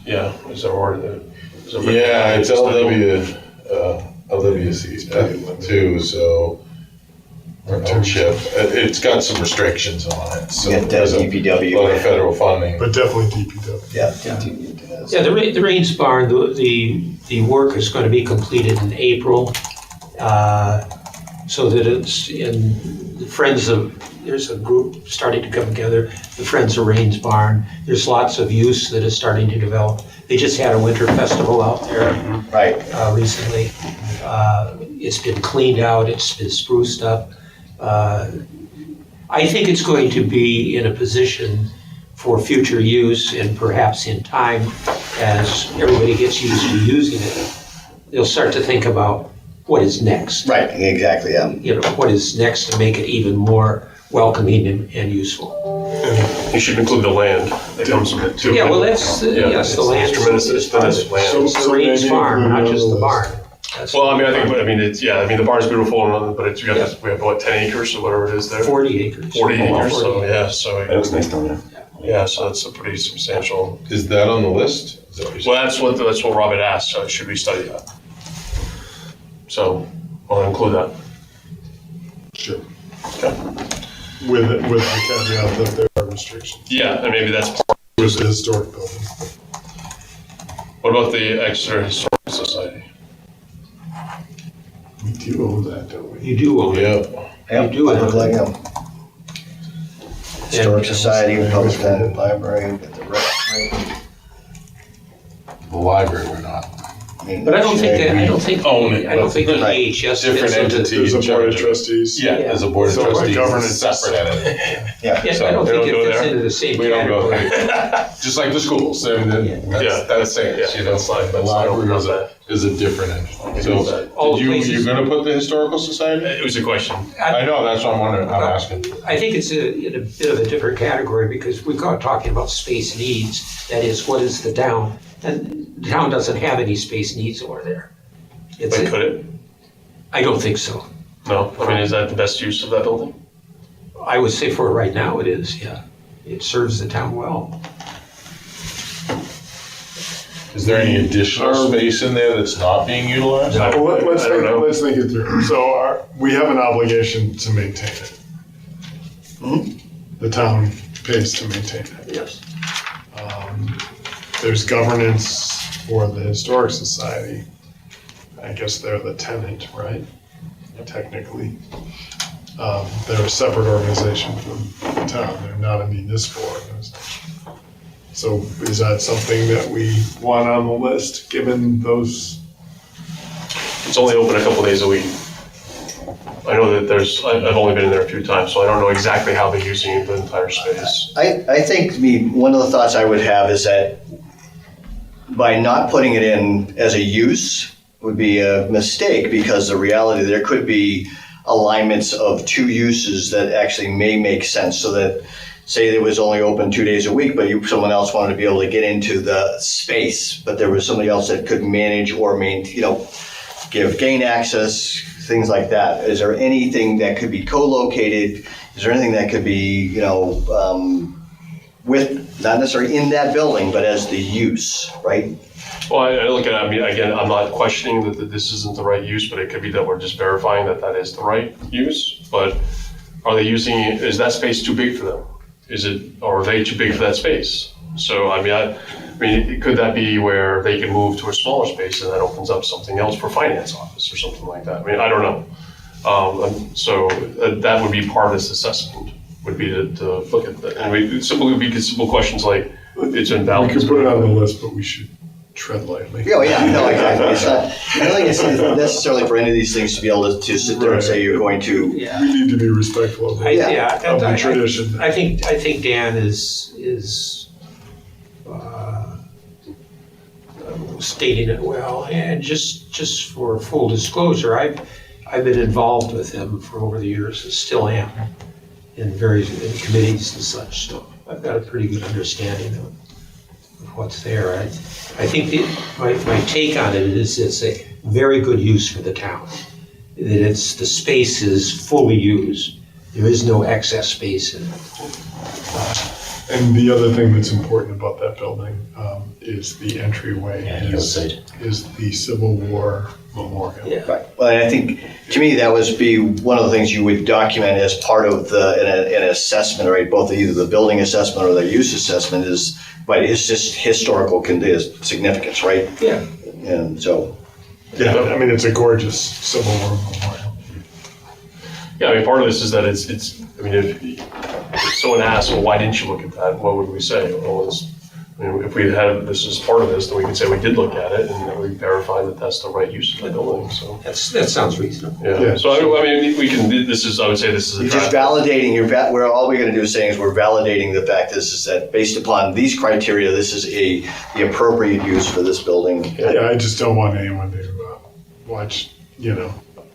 Yeah, is there order? Yeah, it's LWC too, so. Or township. It's got some restrictions on it, so You got that there's a DPW. lot of federal funding. But definitely DPW. Yeah. Yeah, the Rains Barn, the work is going to be completed in April, so that it's in the Friends of, there's a group starting to come together, the Friends of Rains Barn. There's lots of use that is starting to develop. They just had a winter festival out there Right, recently. It's been cleaned out, it's been spruced up. I think it's going to be in a position for future use and perhaps in time, as everybody gets used to using it, they'll start to think about what is next. right, exactly, yeah. You know, what is next to make it even more welcoming and useful. You should include the land that comes with it too. Yeah, well, that's, yes, the land It's tremendous, it's tremendous land. It's the Rains maybe Farm, include not it on just the the list. barn. That's Well, I mean, the barn's beautiful, but it's, we have what, 10 acres or whatever it is there? 40 acres. 40 Oh, acres, 40 so yeah, It so, looks nice down there. yeah, so that's a pretty substantial. Is that on the list? Is that what you Well, that's what Robert asked, so should we study that? So, I'll include that. Sure. Okay. With the caveat that there are restrictions Yeah, and maybe that's part. with the historic building. What about the Exeter Historical Society? We do own that, don't we? You do own it. Yeah. Yeah, do have public, it. yeah. Historic Society, Public Library, got the rec. The library, we're not. But I don't think that, I don't think, Own it, I don't think the but EHS. different fits into- entity. There's a in board of charge of it. trustees. Yeah, there's a board of So, like, trustees, governance it's a separate entity. Yeah, Yeah, So I don't they think don't it go fits there? into the same We don't go category. Just like the schools, I mean, Yeah. that's it, Yeah, you know, that's like- the that's like library is that. is a different entity. So, All did places- you're gonna put the historical society? It was a question. I know, that's what I'm wondering, I'm asking. I think it's in a bit of a different category because we're talking about space needs. That is, what is the town? And the town doesn't have any space needs over there. It's But could it? I don't think so. No? I mean, is that the best use of that building? I would say for right now it is, yeah. It serves the town well. Is there any additional space in there that's not being utilized? Well, let's I don't know. let's think it through. So we have an obligation to maintain it. The town pays to maintain it. Yes. There's governance for the Historic Society. I guess they're the tenant, right? Technically. They're a separate organization from the town, they're not a municipal organization. So is that something that we want on the list, given those? It's only open a couple days a week. I know that I've only been in there a few times, so I don't know exactly how they're using the entire space. I think one of the thoughts I would have is that by not putting it in as a use would be a mistake, because the reality, there could be alignments of two uses that actually may make sense, so that say it was only open 2 days a week, but someone else wanted to be able to get into the space, but there was somebody else that could manage or give gain access, things like that. Is there anything that could be co-located? Is there anything that could be, with, not necessarily in that building, but as the use, right? Well, I look at it, I mean, again, I'm not questioning that this isn't the right use, but it could be that we're just verifying that that is the right use. But are they using, is that space too big for them? Or are they too big for that space? So, I mean, could that be where they can move to a smaller space and that opens up something else for finance office or something like that? I mean, I don't know. So that would be part of this assessment, would be to look at that. And simple questions like, it's We invalid. could put it on the list, but we should tread lightly. Yeah, no, exactly. It's not, I don't think it's necessarily for any of these things to be able to sit there and say you're going to. Yeah. We need to be respectful of the Yeah, of the tradition. I think Dan is stating it well, and just for full disclosure, I've been involved with him for over the years, and still am, in various committees and such. So I've got a pretty good understanding of what's there. I think my take on it is it's a very good use for the town. That the space is fully used. There is no excess space in it. And the other thing that's important about that building is the entryway is the Civil War Memorial. Yeah. Right. Well, and I think, to me, that would be one of the things you would document as part of an assessment, right? Both either the building assessment or the use assessment is, right, it's just historical significance, right? Yeah. And so. Yeah, I mean, it's a gorgeous Civil War Memorial. Yeah, I mean, part of this is that it's. I mean, if someone asks, well, why didn't you look at that? What would we say? Well, if we had this as part of this, then we could say we did look at it and we verified that that's the right use of the building. So That sounds reasonable. Yeah. So I mean, we can. This is. I would say this is a You're just draft. validating where all we're going to do is saying is we're validating the fact is that based upon these criteria, this is the appropriate use for this building. Yeah, I just don't want anyone to watch,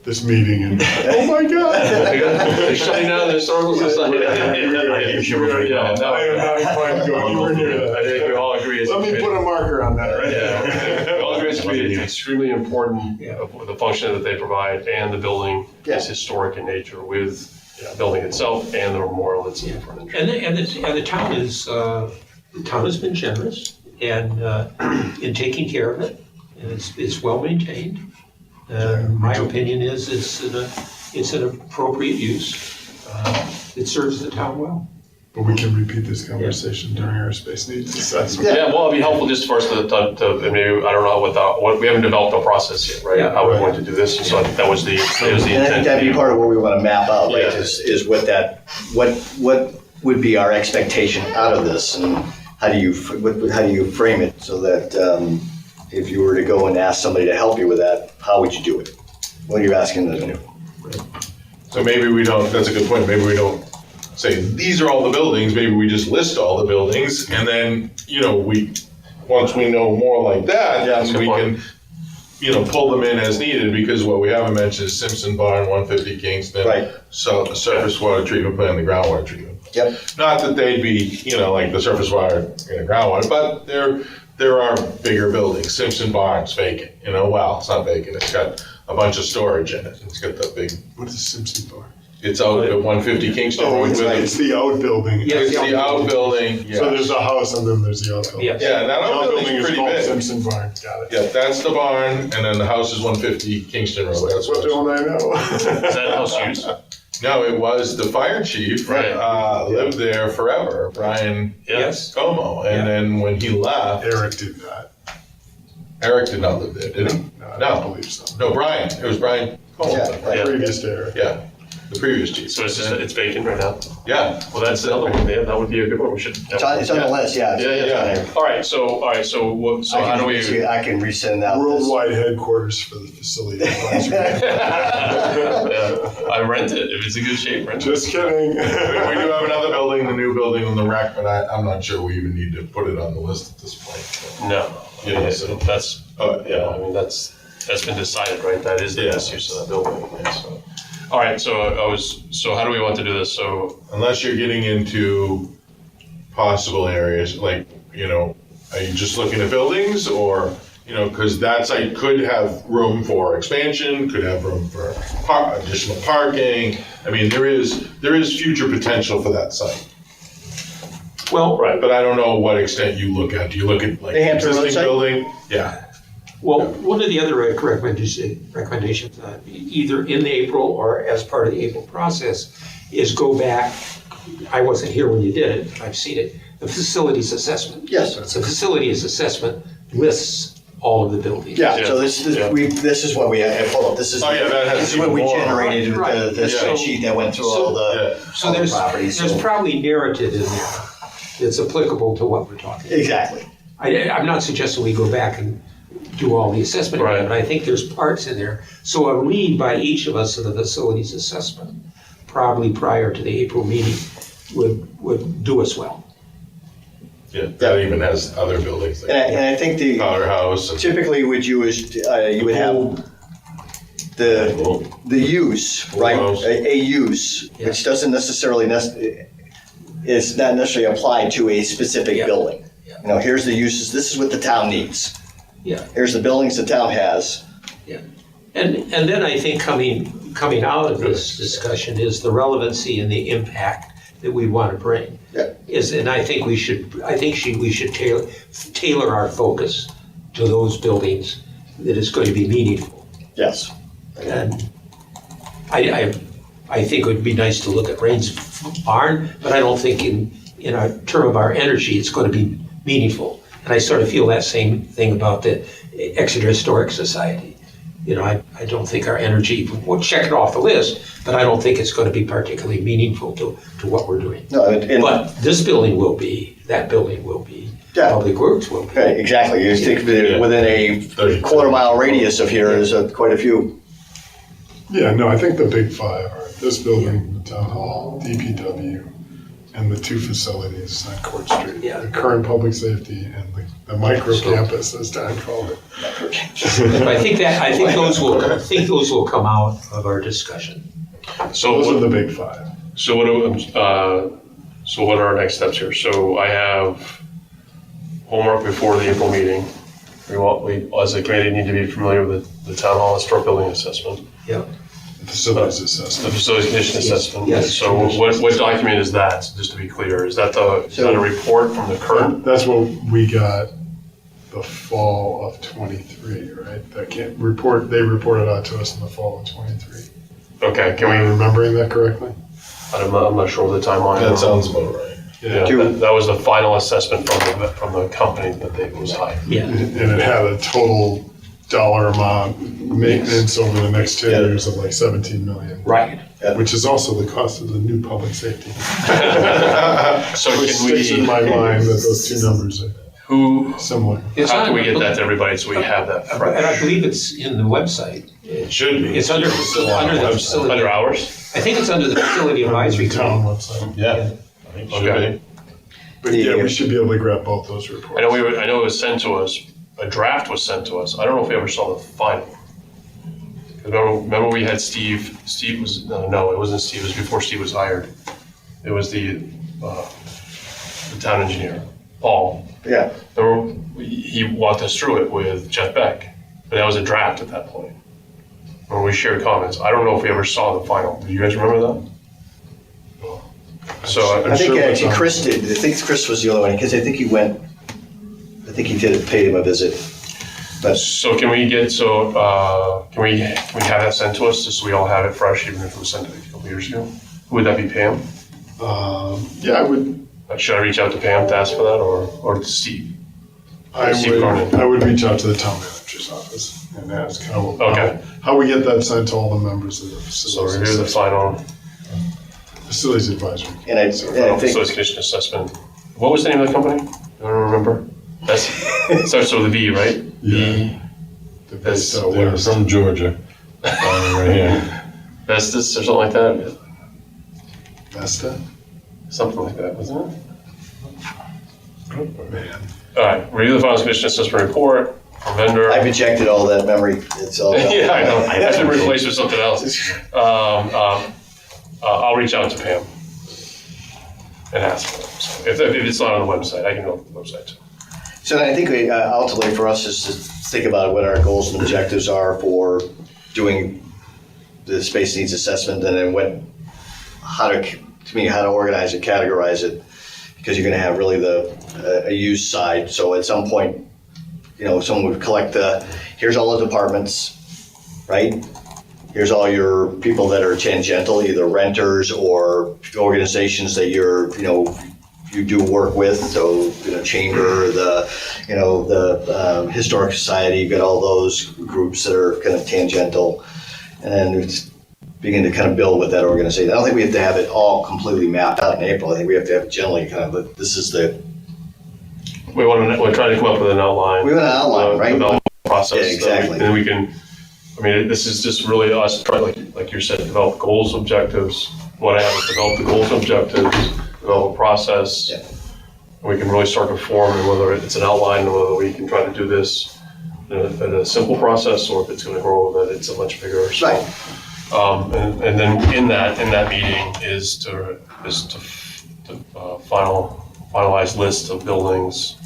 this meeting and, oh my God. They're shutting down the historical society. I am not inclined to go anywhere near I that. think we all agree. Let me put a marker on that, right? Yeah, we all agree it's extremely important, the function that they provide, and the building is historic in nature with the building itself and the memorial that's in front of it. And the town has been generous and in taking care of it, and it's well maintained. My opinion is it's an appropriate use. It serves the town well. But we can repeat this conversation during our space needs assessment. Yeah, well, it'd be helpful just for us to maybe, I don't know what we haven't developed a process yet, right? Yeah. How we're going to do this, and so I think that was the And I intent. think that'd be part of what we want to map out, right? Yeah. Is what would be our expectation out of this, and how do you frame it so that if you were to go and ask somebody to help you with that, how would you do it? What are you asking them to do? So maybe we don't, that's a good point, maybe we don't say, these are all the buildings, maybe we just list all the buildings, and then, once we know more like that, that's a then good we point. can, pull them in as needed, because what we haven't mentioned is Simpson Barn, 150 Kingston. Right. So, surface water treatment plant, and the groundwater treatment. Yep. Not that they'd be, like the surface water and the groundwater, but there are bigger buildings. Simpson Barn's vacant, well, it's not vacant, it's got a bunch of storage in it. It's got the big, What is Simpson Bar? it's out at 150 Kingston. Oh, Road it's with the outbuilding. Yeah. It's the outbuilding, yeah. So there's a house and then there's the outbuilding. Yes. Yeah, that The outbuilding outbuilding's is pretty called big. Simpson Barn. Got it. Yeah, that's the barn, and then the house is 150 Kingston Road. That's What what don't I know? Is that house used? No, it was the fire chief, Right. lived there forever, Brian Yes. Como. And then when he left, Eric did not. Eric did not live there, did he? No, I No. don't believe so. No, Brian. It was Brian Como. Yeah, right. Yeah. Previous to Eric. Yeah. the previous chief. So it's vacant right now? Yeah. Well, that's another one, yeah, that would be a good one, we should. It's on the list, yeah. Yeah. All right, so how do we? I can resend out this. Worldwide headquarters for the facility advisory. Yeah, I rent it, if it's in good shape, rent it. Just kidding. We do have another building, the new building on the rec, but I'm not sure we even need to put it on the list at this point. No, Yeah, so that's, I mean, that's been decided, right? That is the best use of that building. Yeah, so. All right, so how do we want to do this? So Unless you're getting into possible areas, like, are you just looking at buildings or, because that site could have room for expansion, could have room for additional parking. I mean, there is future potential for that site. Well, right, But I don't know what extent you look at. Do you look at like The Hampton Road existing site? building? Yeah. well, one of the other recommendations, either in the April or as part of the April process, is go back. I wasn't here when you did it, but I've seen it. The facilities assessment. Yes. The facilities assessment lists all of the buildings. Yeah, so this is what we have, hold up, this is, Oh, yeah, that has this is what we more. generated with Right. the spreadsheet that went through all the So there's properties. probably narrative in there that's applicable to what we're talking about. Exactly. I'm not suggesting we go back and do all the assessment again, Right. but I think there's parts in there. So a read by each of us of the facilities assessment, probably prior to the April meeting, would do us well. Yeah, that even has other buildings like And I think the, Powerhouse. And, typically what you would have the use, right? A use, Yeah. which doesn't necessarily, is not necessarily applied to a specific Yeah. building. Yeah. Here's the uses, this is what the town needs. Yeah, Here's the buildings the town has. yeah. And then I think coming out of this discussion is the relevancy and the impact that we want to bring. Yeah. And I think we should tailor our focus to those buildings that is going to be meaningful. Yes. And I think it would be nice to look at Rain's Barn, but I don't think in our term of our energy, it's going to be meaningful. And I sort of feel that same thing about the Exeter Historic Society. I don't think our energy, we'll check it off the list, but I don't think it's going to be particularly meaningful to what we're doing. No, and, But this building will be, that building will be, Yeah. Public Works will be. okay, exactly. You think that within a quarter-mile radius of here is quite a few. Yeah, no, I think the big five are this building, the town hall, DPW, and the two facilities on Court Street. Yeah. The current public safety and the micro campus, as Dan called it. But I think those will come out of our discussion. So Those are what, the big five. so what are our next steps here? So I have homework before the April meeting. We as a committee need to be familiar with the town hall historic building assessment, Yeah. Facilities the assessment. facilities condition assessment. Yes. So what document is that, just to be clear? Is that a report from the current? That's what we got the fall of '23, right? They reported out to us in the fall of '23. Okay, Am I can remembering that correctly? I'm not sure of the timeline. that sounds about right. Yeah, that was the final assessment from the company that they was hired. Yeah. And it had a total dollar amount maintenance over the next 10 years of like 17 million. Right. Which is also the cost of the new public safety. So Which can sticks in my we, mind that those two numbers are how similar. can we get that to everybody so we have that And I fresh? believe it's in the website. It should be. It's under the facility. Under hours? I think it's under the facility advisory The town committee. website. Yeah. Okay. But yeah, we should be able to grab both those reports. I know it was sent to us, a draft was sent to us. I don't know if we ever saw the final. Remember we had Steve was, no, it wasn't Steve, it was before Steve was hired. It was the town engineer, Paul. Yeah. Remember, he walked us through it with Jeff Beck, but that was a draft at that point. When we shared comments, I don't know if we ever saw the final. Do you guys remember that? So I'm I think sure actually it's on. Chris did. I think Chris was the other one because I think he went. I think he paid him a visit. But So can we get, can we have that sent to us, just so we all have it fresh, even if it was sent a couple years ago? Would that be Pam? Yeah, I would. Should I reach out to Pam to ask for that, or to Steve? Steve Cronin. I would reach out to the town manager's office and ask Okay. how we get that sent to all the members of the So facilities. review the final, Facilities advisory. And I think, Facilities Condition Assessment. What was the name of the company? I don't remember. That's, it starts with a V, right? Yeah. The That's- base out They're west. from Georgia. Right here. Vestas or something like that? Vesta? Something like that, wasn't it? Man. All right, review the final condition assessment report from vendor. I've ejected all that mememory. It's all gone. Yeah, I know. That's been replaced with something else. I'll reach out to Pam and ask her. So if it's not on the website, I can go to the website too. So I think ultimately for us is to think about what our goals and objectives are for doing the space needs assessment, and then how to organize it, categorize it, because you're going to have really a use side. So at some point, someone would collect here's all the departments, right? Here's all your people that are tangential, either renters or organizations that you do work with. So, chamber, the historic society, you've got all those groups that are kind of tangential. And then it's begin to kind of build with that organization. I don't think we have to have it all completely mapped out in April. I think we have to have generally kind of We're trying to come up with an outline. We want an outline, right? Development process. Yeah, exactly. And then we can, this is just really us trying, like you said, develop goals, objectives. What I have is develop the goals, objectives, develop a process. Yeah. And we can really start to form, and whether it's an outline, or whether we can try to do this in a simple process, or if it's going to grow, that it's a much bigger. So, Right. and then in that meeting is to finalize list of buildings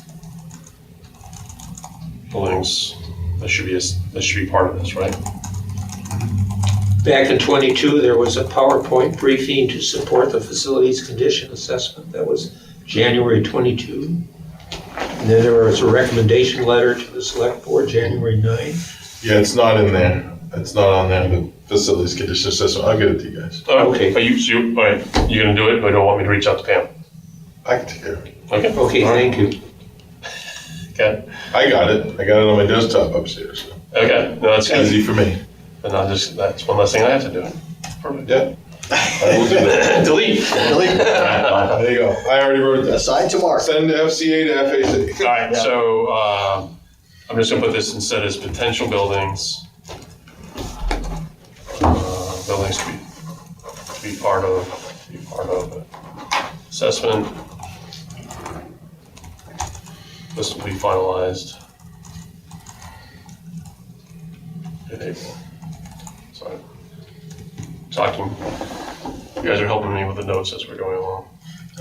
that should be part of this, right? Back in '22, there was a PowerPoint briefing to support the facilities condition assessment. That was January '22. And then there was a recommendation letter to the select board, January 9th. Yeah, it's not in there. It's not on there, the facilities condition assessment. I'll get it to you guys. Okay. Are you gonna do it, or don't want me to reach out to Pam? I can take care of it. Okay. Okay, All right. thank you. Okay. I got it. I got it on my desktop upstairs. So. Okay. No, that's good. Easy for me. And that's one less thing I have to do. Perfect. Yeah. I will do that. Delete. There you go. I already wrote it down. Assign to Mark. Send FCA to FAC. All right. So I'm just gonna put this instead as potential buildings. Buildings to be part of assessment. This will be finalized in April. Sorry. You guys are helping me with the notes as we're going along.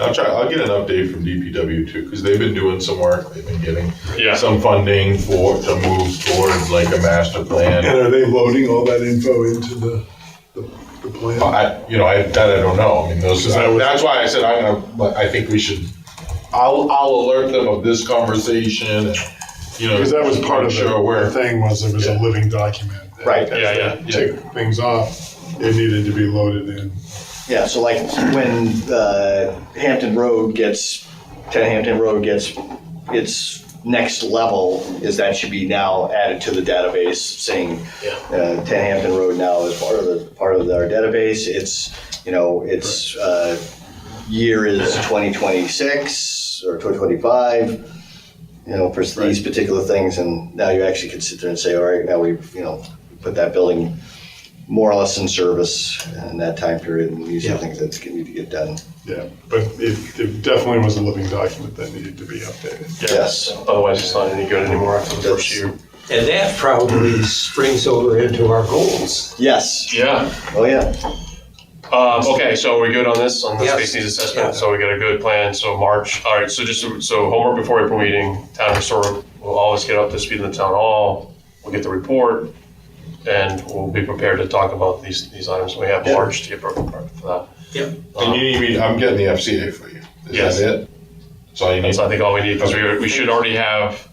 I'll get an update from DPW too, because they've been doing some work. They've been getting Yeah. some funding to move towards like a master plan. And are they loading all that info into the plan? I don't know. I mean, that's why I said I think we should. I'll alert them of this conversation. And, Because that was part of the thing was it was a Yeah. living document. Right. Yeah. Take things off, it needed to be loaded in. Yeah, so like when Hampton Road gets its next level, is that should be now added to the database, saying 10 Hampton Road now is part of our database. It's year is 2026 or 2025. For these particular things, and now you actually can sit there and say, all right, now we've put that building more or less in service in that time period, and these are things that need to get done. Yeah, but it definitely was a living document that needed to be updated. Yes. Otherwise, it's not any good anymore after the first year. And that probably springs over into our goals. Yes. Yeah. Oh, yeah. Okay, so we're good on this, on the Yes. space needs assessment, Yeah. so we got a good plan, so March, all right, so homework before April meeting, town historic, we'll always get up to speed in the town hall, we'll get the report, and we'll be prepared to talk about these items, we have March to get prepared for that. Yep. And you need me. I'm getting the FCA for you. Is Yes. that it? That's all you need. That's, I think, all we need, because we should already have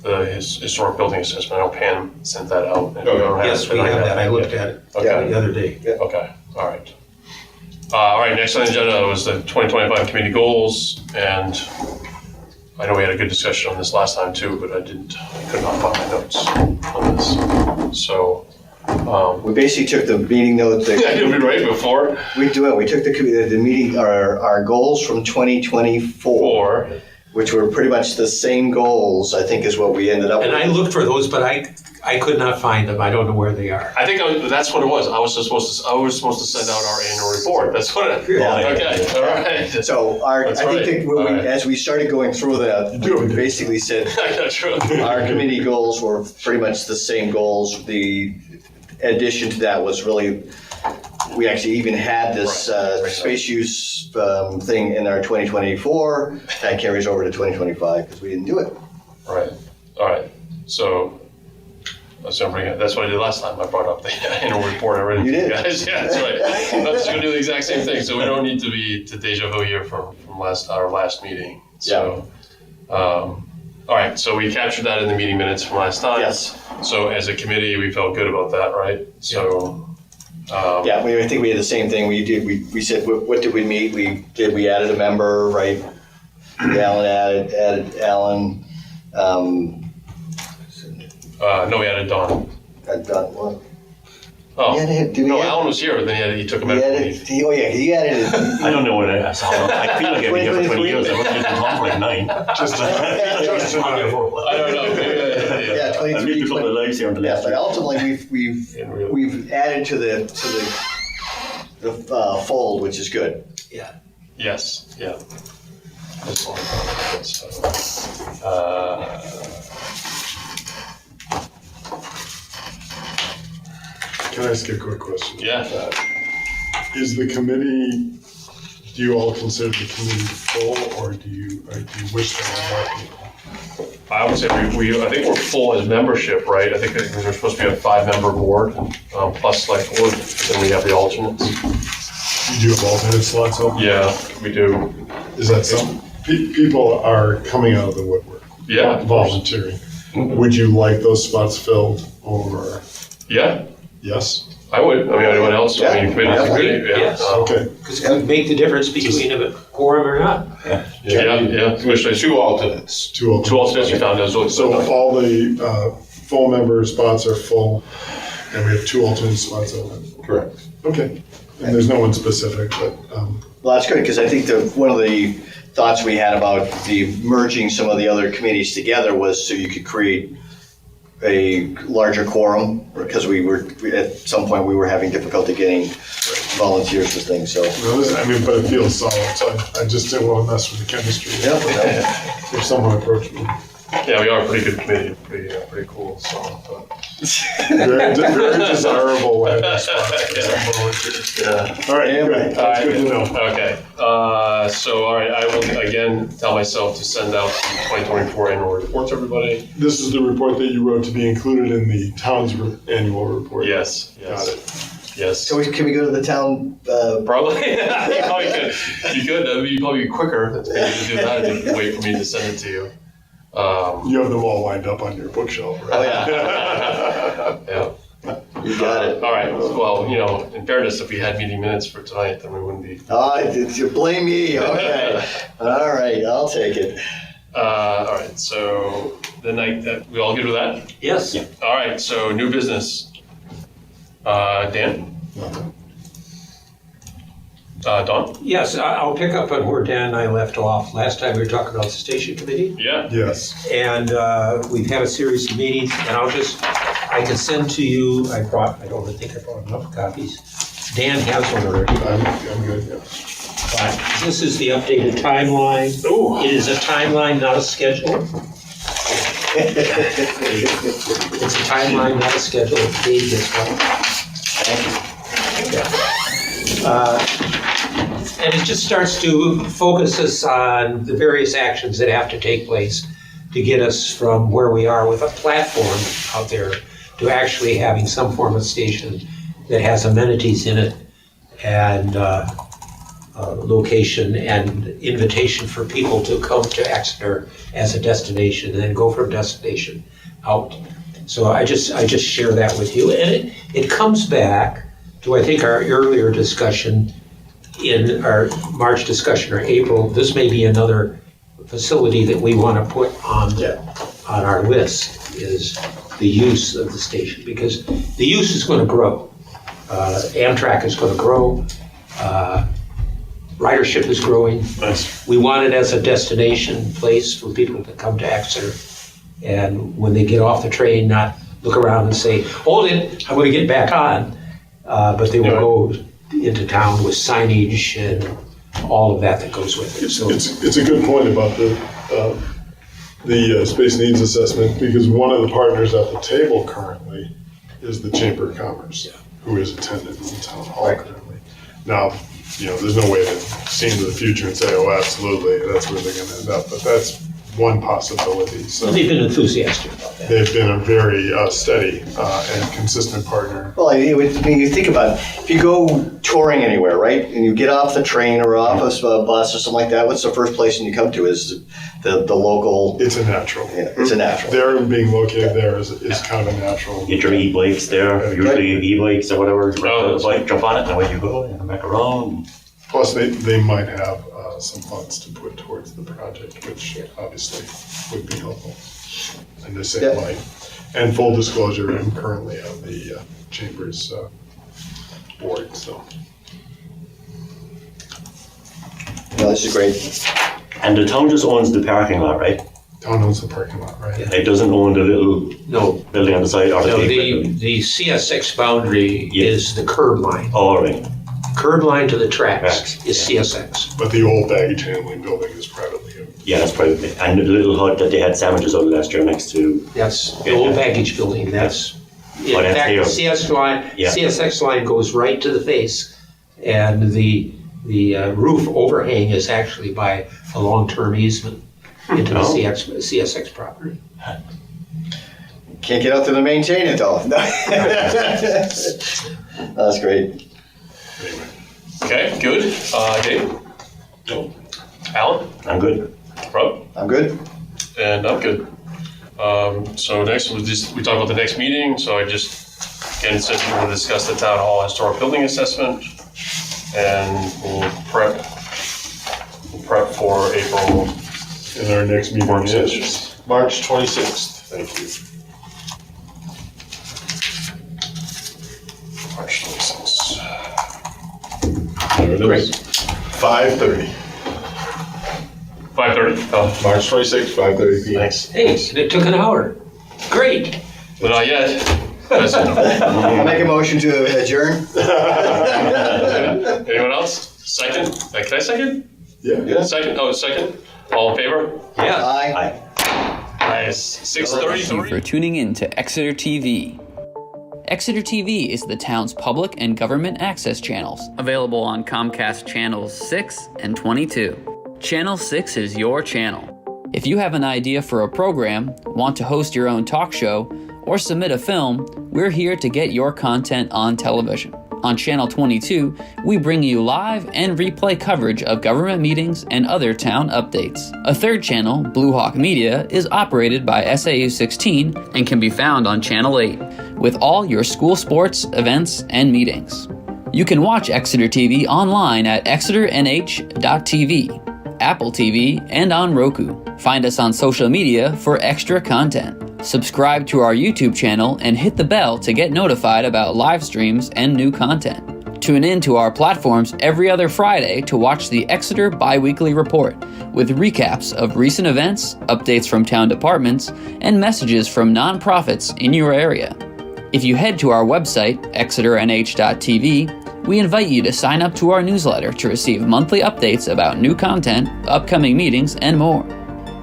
the historic building assessment, I know Pam sent that out. and we don't have Yes, it we have tonight. that. I looked at it the Okay, other day. okay, all right. All right, next on the agenda was the 2025 community goals, and I know we had a good discussion on this last time too, but I could not find my notes on this. So We basically took the meeting notes. Right before. We took the meeting, our goals from 2024, which were pretty much the same goals, I think is what we ended up with. And I looked for those, but I could not find them. I don't know where they are. I think that's what it was. I was supposed to send out our annual report. That's what it. Yeah. Okay. All right. So as we started going through that, we basically said True. our committee goals were pretty much the same goals. The addition to that was really, we actually even had this space use thing in our 2024. That carries over to 2025 because we didn't do it. Right. All right. So that's what I did last time. I brought up the annual report already. You did? Guys. Yeah, that's right. I'm just going to do the exact same thing. So we don't need to be to deja vu here from our last meeting. So, all right. So we captured that in the meeting minutes from last time. Yes. So as a committee, we felt good about that, right? So. I think we had the same thing. We said, what did we meet? We added a member, right? Alan added Alan. No, we added Dawn. What? Oh, Did we no, add- Alan was here, but then he took a He medical added, leave. he added it. I don't know what I saw. I feel like I've been here for 20 years. I wasn't here for like 9. Just I don't know. Yeah, 23. I've lived a couple of lives here on the Yeah, left. but ultimately we've added to the fold, which is good. Yes, yeah. That's all. So, Can I ask you a quick question? yeah. Is the committee, do you all consider the committee full, or do you wish to have more people? I would say I think we're full as membership, right? I think we're supposed to be a 5-member board, plus select board, then we have the alternates. You do have alternate slots open? Yeah, we do. Is that some, people are coming out of the woodwork, Yeah, of course. volunteering. Would you like those spots filled, or Yeah, yes? I would. I mean, anyone else? I mean, committee, Yeah. Yes. Okay. Because it could make the difference between a quorum or not. Yeah. Commissioner, 2 alternates. Two open. 2 alternates you found those. So all the full member spots are full, and we have 2 alternate spots open. Correct. Okay. And there's no one specific, but Well, that's good, because I think one of the thoughts we had about the merging some of the other committees together was so you could create a larger quorum, because at some point we were having difficulty getting volunteers for things, so. but it feels solid, so I just didn't want to mess with the chemistry. Yep. If someone approached me. Yeah, we are a pretty good committee. Pretty cool. So, Very desirable landing spot. yeah. All right, Yeah, good. That's good to know. Okay. So, all right, I will again tell myself to send out the 2024 annual report to everybody. This is the report that you wrote to be included in the town's annual report. Yes. Got it. Yes. So can we go to the town? Probably. You probably could. You could. That'd be probably quicker to do that than wait for me to send it to you. You have them all lined up on your bookshelf, right? Oh, yeah. Yeah. You got it. All right. Well, in fairness, if we had meeting minutes for tonight, then we wouldn't be. You blame me, okay. All right, I'll take it. All right. So the night that we all good with that? Yes. Yeah. All right. So new business. Dan. Don. Yes, I'll pick up on where Dan and I left off. Last time we were talking about the station committee. Yeah. Yes. And we've had a series of meetings, and I can send to you, I don't think I brought enough copies. Dan has one already. I'm good, yeah. But this is the updated timeline. It is a timeline, not a schedule. It's a timeline, not a schedule. Dave gets one. And it just starts to focus us on the various actions that have to take place to get us from where we are with a platform out there to actually having some form of station that has amenities in it and location and invitation for people to come to Exeter as a destination and then go from destination out. So I just share that with you. And it comes back to, I think, our earlier discussion in our March discussion or April. This may be another facility that we want to put on our list is the use of the station, because the use is going to grow. Amtrak is going to grow. Ridership is growing. Nice. We want it as a destination place for people to come to Exeter, and when they get off the train, not look around and say, hold it, I'm going to get back on. But they will go into town with signage and all of that goes with it. So It's a good point about the space needs assessment, because one of the partners at the table currently is the Chamber of Commerce, who is attendant in the town hall currently. Now, there's no way to see into the future and say, oh, absolutely, that's where they're gonna end up, but that's one possibility. So they've been enthusiastic about that. they've been a very steady and consistent partner. Well, you think about it, if you go touring anywhere, right, and you get off the train or off a bus or something like that, what's the first place you come to? Is the local? It's a natural. Yeah, it's a natural. Their being located there is kind of a natural. Get your e-bikes there, usually e-bikes or whatever, rent a bike, jump on it, and away you go, and come back around. Plus, they might have some funds to put towards the project, which obviously would be helpful. And the same light. And full disclosure, I'm currently on the Chamber's board, so. No, this is great. And the town just owns the parking lot, right? Town owns the parking lot, right? It doesn't own the little building on the side or the gate. The CSX boundary is the curb line. Oh, all right. Curb line to the tracks is CSX. But the old baggage handling building is privately owned. Yeah, that's probably, and the little hut that they had sandwiches out of last year next to. That's the old baggage building. That's, in Oh, that's fact, the there. CSX line goes right to the face, and the roof overhang is actually by a long-term easement into the CSX property. Can't get out there to maintain it though. That's great. Okay, good. Dave? No. Alan? I'm good. Rob? I'm good. And I'm good. So next, we talked about the next meeting. So I just, again, said we'll discuss the town hall historic building assessment, and we'll prep for April. And our next meeting Work is session. March 26th. Thank you. March 26th. There it Great. is. 5:30. 5:30? Oh, March 26th, 5:30 p.m. thanks. Hey, it took an hour. Great. But not yet. That's I'll make a motion to adjourn. Anyone else? Second? Can I second? Yeah. Second? Oh, second? All in favor? Yeah. Aye. Nice. Thank you for 6:30. tuning in to Exeter TV. Exeter TV is the town's public and government access channels, available on Comcast channels 6 and 22. Channel 6 is your channel. If you have an idea for a program, want to host your own talk show, or submit a film, we're here to get your content on television. On Channel 22, we bring you live and replay coverage of government meetings and other town updates. A third channel, Blue Hawk Media, is operated by SAU 16 and can be found on Channel 8, with all your school sports, events, and meetings. You can watch Exeter TV online at exeternh.tv, Apple TV, and on Roku. Find us on social media for extra content. Subscribe to our YouTube channel and hit the bell to get notified about live streams and new content. Tune in to our platforms every other Friday to watch the Exeter Biweekly Report, with recaps of recent events, updates from town departments, and messages from nonprofits in your area. If you head to our website, exeternh.tv, we invite you to sign up to our newsletter to receive monthly updates about new content, upcoming meetings, and more.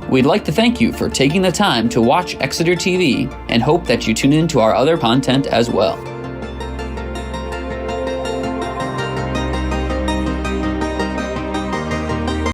We'd like to thank you for taking the time to watch Exeter TV and hope that you tune in to our other content as well.